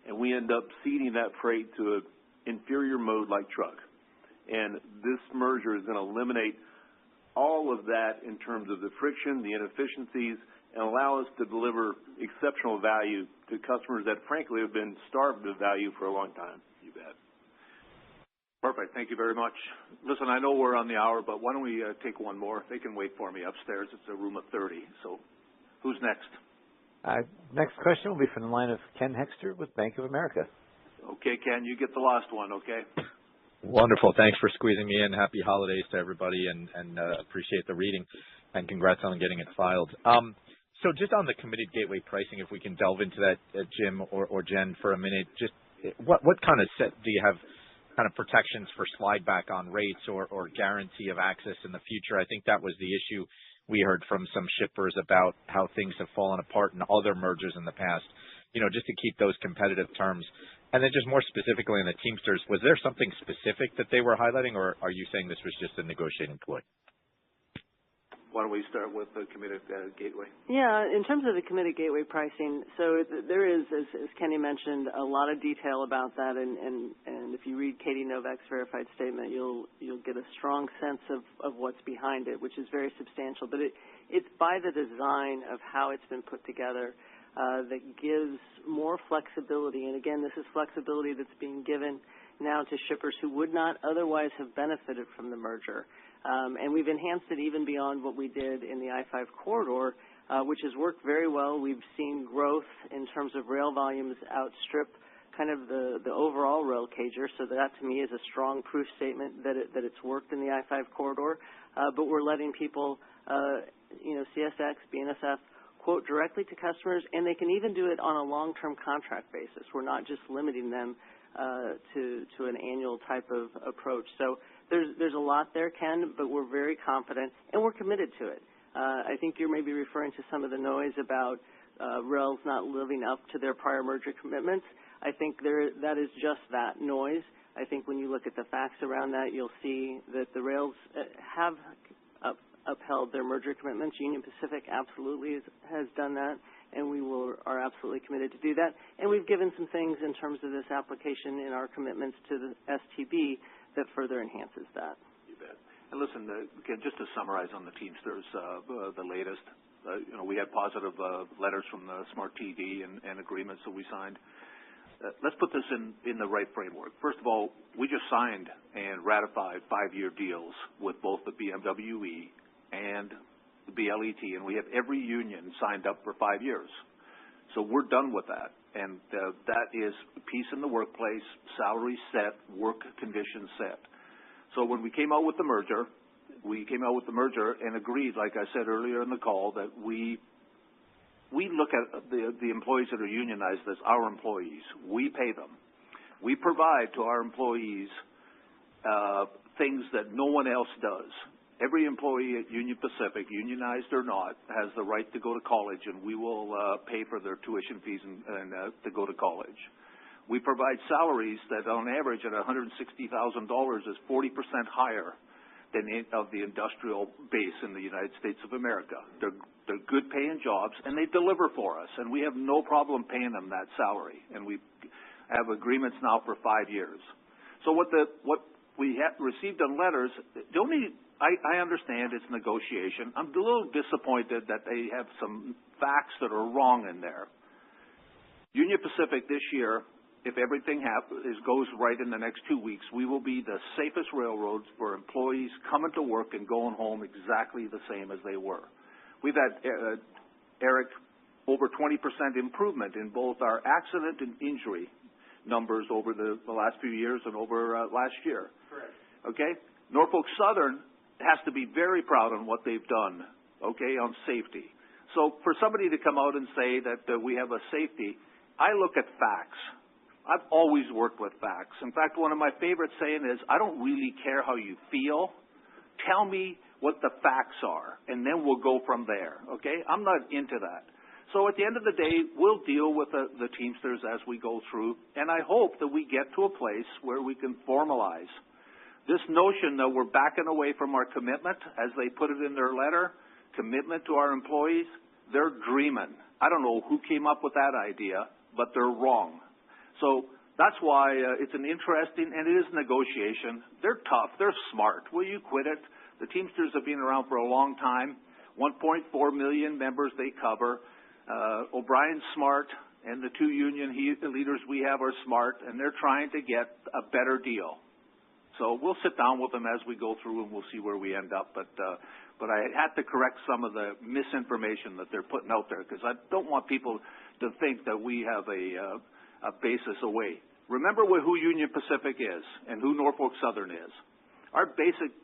and we end up ceding that freight to an inferior mode like truck. And this merger is going to eliminate all of that in terms of the friction, the inefficiencies, and allow us to deliver exceptional value to customers that frankly have been starved of value for a long time. You bet. Perfect. Thank you very much. Listen, I know we're on the hour, but why don't we take one more? They can wait for me upstairs. It's a room of 30. So who's next? Next question will be from the line of Ken Hexter with Bank of America. Okay, Ken, you get the last one, okay? Wonderful. Thanks for squeezing me in. Happy holidays to everybody, and appreciate the reading, and congrats on getting it filed. So just on the committed gateway pricing, if we can delve into that, Jim or Jen, for a minute, just what kind of set do you have kind of protections for slide back on rates or guarantee of access in the future? I think that was the issue we heard from some shippers about how things have fallen apart in other mergers in the past, just to keep those competitive terms. And then just more specifically in the Teamsters, was there something specific that they were highlighting, or are you saying this was just a negotiating ploy? Why don't we start with the committed gateway? Yeah, in terms of the committed gateway pricing, so there is, as Kenny mentioned, a lot of detail about that, and if you read Katie Novak's verified statement, you'll get a strong sense of what's behind it, which is very substantial. But it's by the design of how it's been put together that gives more flexibility. And again, this is flexibility that's being given now to shippers who would not otherwise have benefited from the merger. And we've enhanced it even beyond what we did in the I-5 corridor, which has worked very well. We've seen growth in terms of rail volumes outstrip kind of the overall rail cager, so that to me is a strong proof statement that it's worked in the I-5 corridor. But we're letting people, CSX, BNSF, quote directly to customers, and they can even do it on a long-term contract basis. We're not just limiting them to an annual type of approach. So there's a lot there, Ken, but we're very confident, and we're committed to it. I think you're maybe referring to some of the noise about rails not living up to their prior merger commitments. I think that is just that, noise. I think when you look at the facts around that, you'll see that the rails have upheld their merger commitments. Union Pacific absolutely has done that, and we are absolutely committed to do that. And we've given some things in terms of this application in our commitments to the STB that further enhances that. You bet. And listen, again, just to summarize on the Teamsters, the latest, we had positive letters from the Smart TV and agreements that we signed. Let's put this in the right framework. First of all, we just signed and ratified 5-year deals with both the BMWE and the BLET, and we have every union signed up for 5 years. So we're done with that. And that is peace in the workplace, salary set, work conditions set. So when we came out with the merger, and agreed, like I said earlier in the call, that we look at the employees that are unionized as our employees. We pay them. We provide to our employees things that no one else does. Every employee at Union Pacific, unionized or not, has the right to go to college, and we will pay for their tuition fees and to go to college. We provide salaries that, on average, at $160,000 is 40% higher than of the industrial base in the United States of America. They're good paying jobs, and they deliver for us, and we have no problem paying them that salary. And we have agreements now for 5 years. So what we have received on letters, I understand it's negotiation. I'm a little disappointed that they have some facts that are wrong in there. Union Pacific this year, if everything goes right in the next 2 weeks, we will be the safest railroads for employees coming to work and going home exactly the same as they were. We've had, Eric, over 20% improvement in both our accident and injury numbers over the last few years and over last year. Correct. Okay? Norfolk Southern has to be very proud on what they've done, okay, on safety. So for somebody to come out and say that we have a safety, I look at facts. I've always worked with facts. In fact, one of my favorite saying is, I don't really care how you feel. Tell me what the facts are, and then we'll go from there, okay? I'm not into that. So at the end of the day, we'll deal with the Teamsters as we go through, and I hope that we get to a place where we can formalize this notion that we're backing away from our commitment, as they put it in their letter, commitment to our employees. They're dreaming. I don't know who came up with that idea, but they're wrong. So that's why it's an interesting, and it is negotiation. They're tough. They're smart. Will you quit it? The Teamsters have been around for a long time. 1.4 million members they cover. O'Brien's smart, and the two union leaders we have are smart, and they're trying to get a better deal. So we'll sit down with them as we go through, and we'll see where we end up. But I had to correct some of the misinformation that they're putting out there, because I don't want people to think that we have a basis away. Remember who Union Pacific is and who Norfolk Southern is. Our basic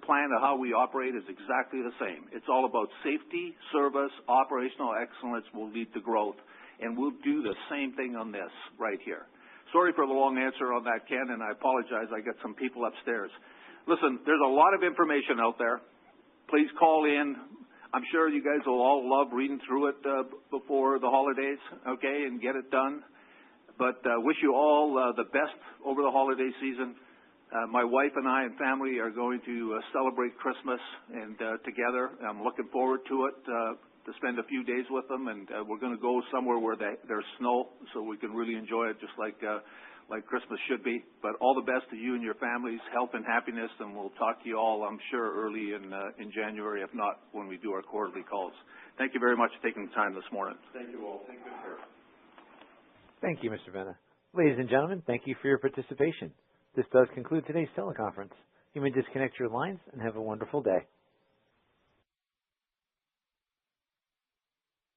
plan of how we operate is exactly the same. It's all about safety, service, operational excellence will lead to growth, and we'll do the same thing on this right here. Sorry for the long answer on that, Ken, and I apologize. I got some people upstairs. Listen, there's a lot of information out there. Please call in. I'm sure you guys will all love reading through it before the holidays, okay, and get it done. But wish you all the best over the holiday season. My wife and I and family are going to celebrate Christmas and together. I'm looking forward to it, to spend a few days with them, and we're going to go somewhere where there's snow so we can really enjoy it just like Christmas should be. But all the best to you and your families, health and happiness, and we'll talk to you all, I'm sure, early in January, if not when we do our quarterly calls. Thank you very much for taking the time this morning. Thank you all. Take good care. Thank you, Mr. Vena. Ladies and gentlemen, thank you for your participation. This does conclude today's teleconference. You may disconnect your lines and have a wonderful day.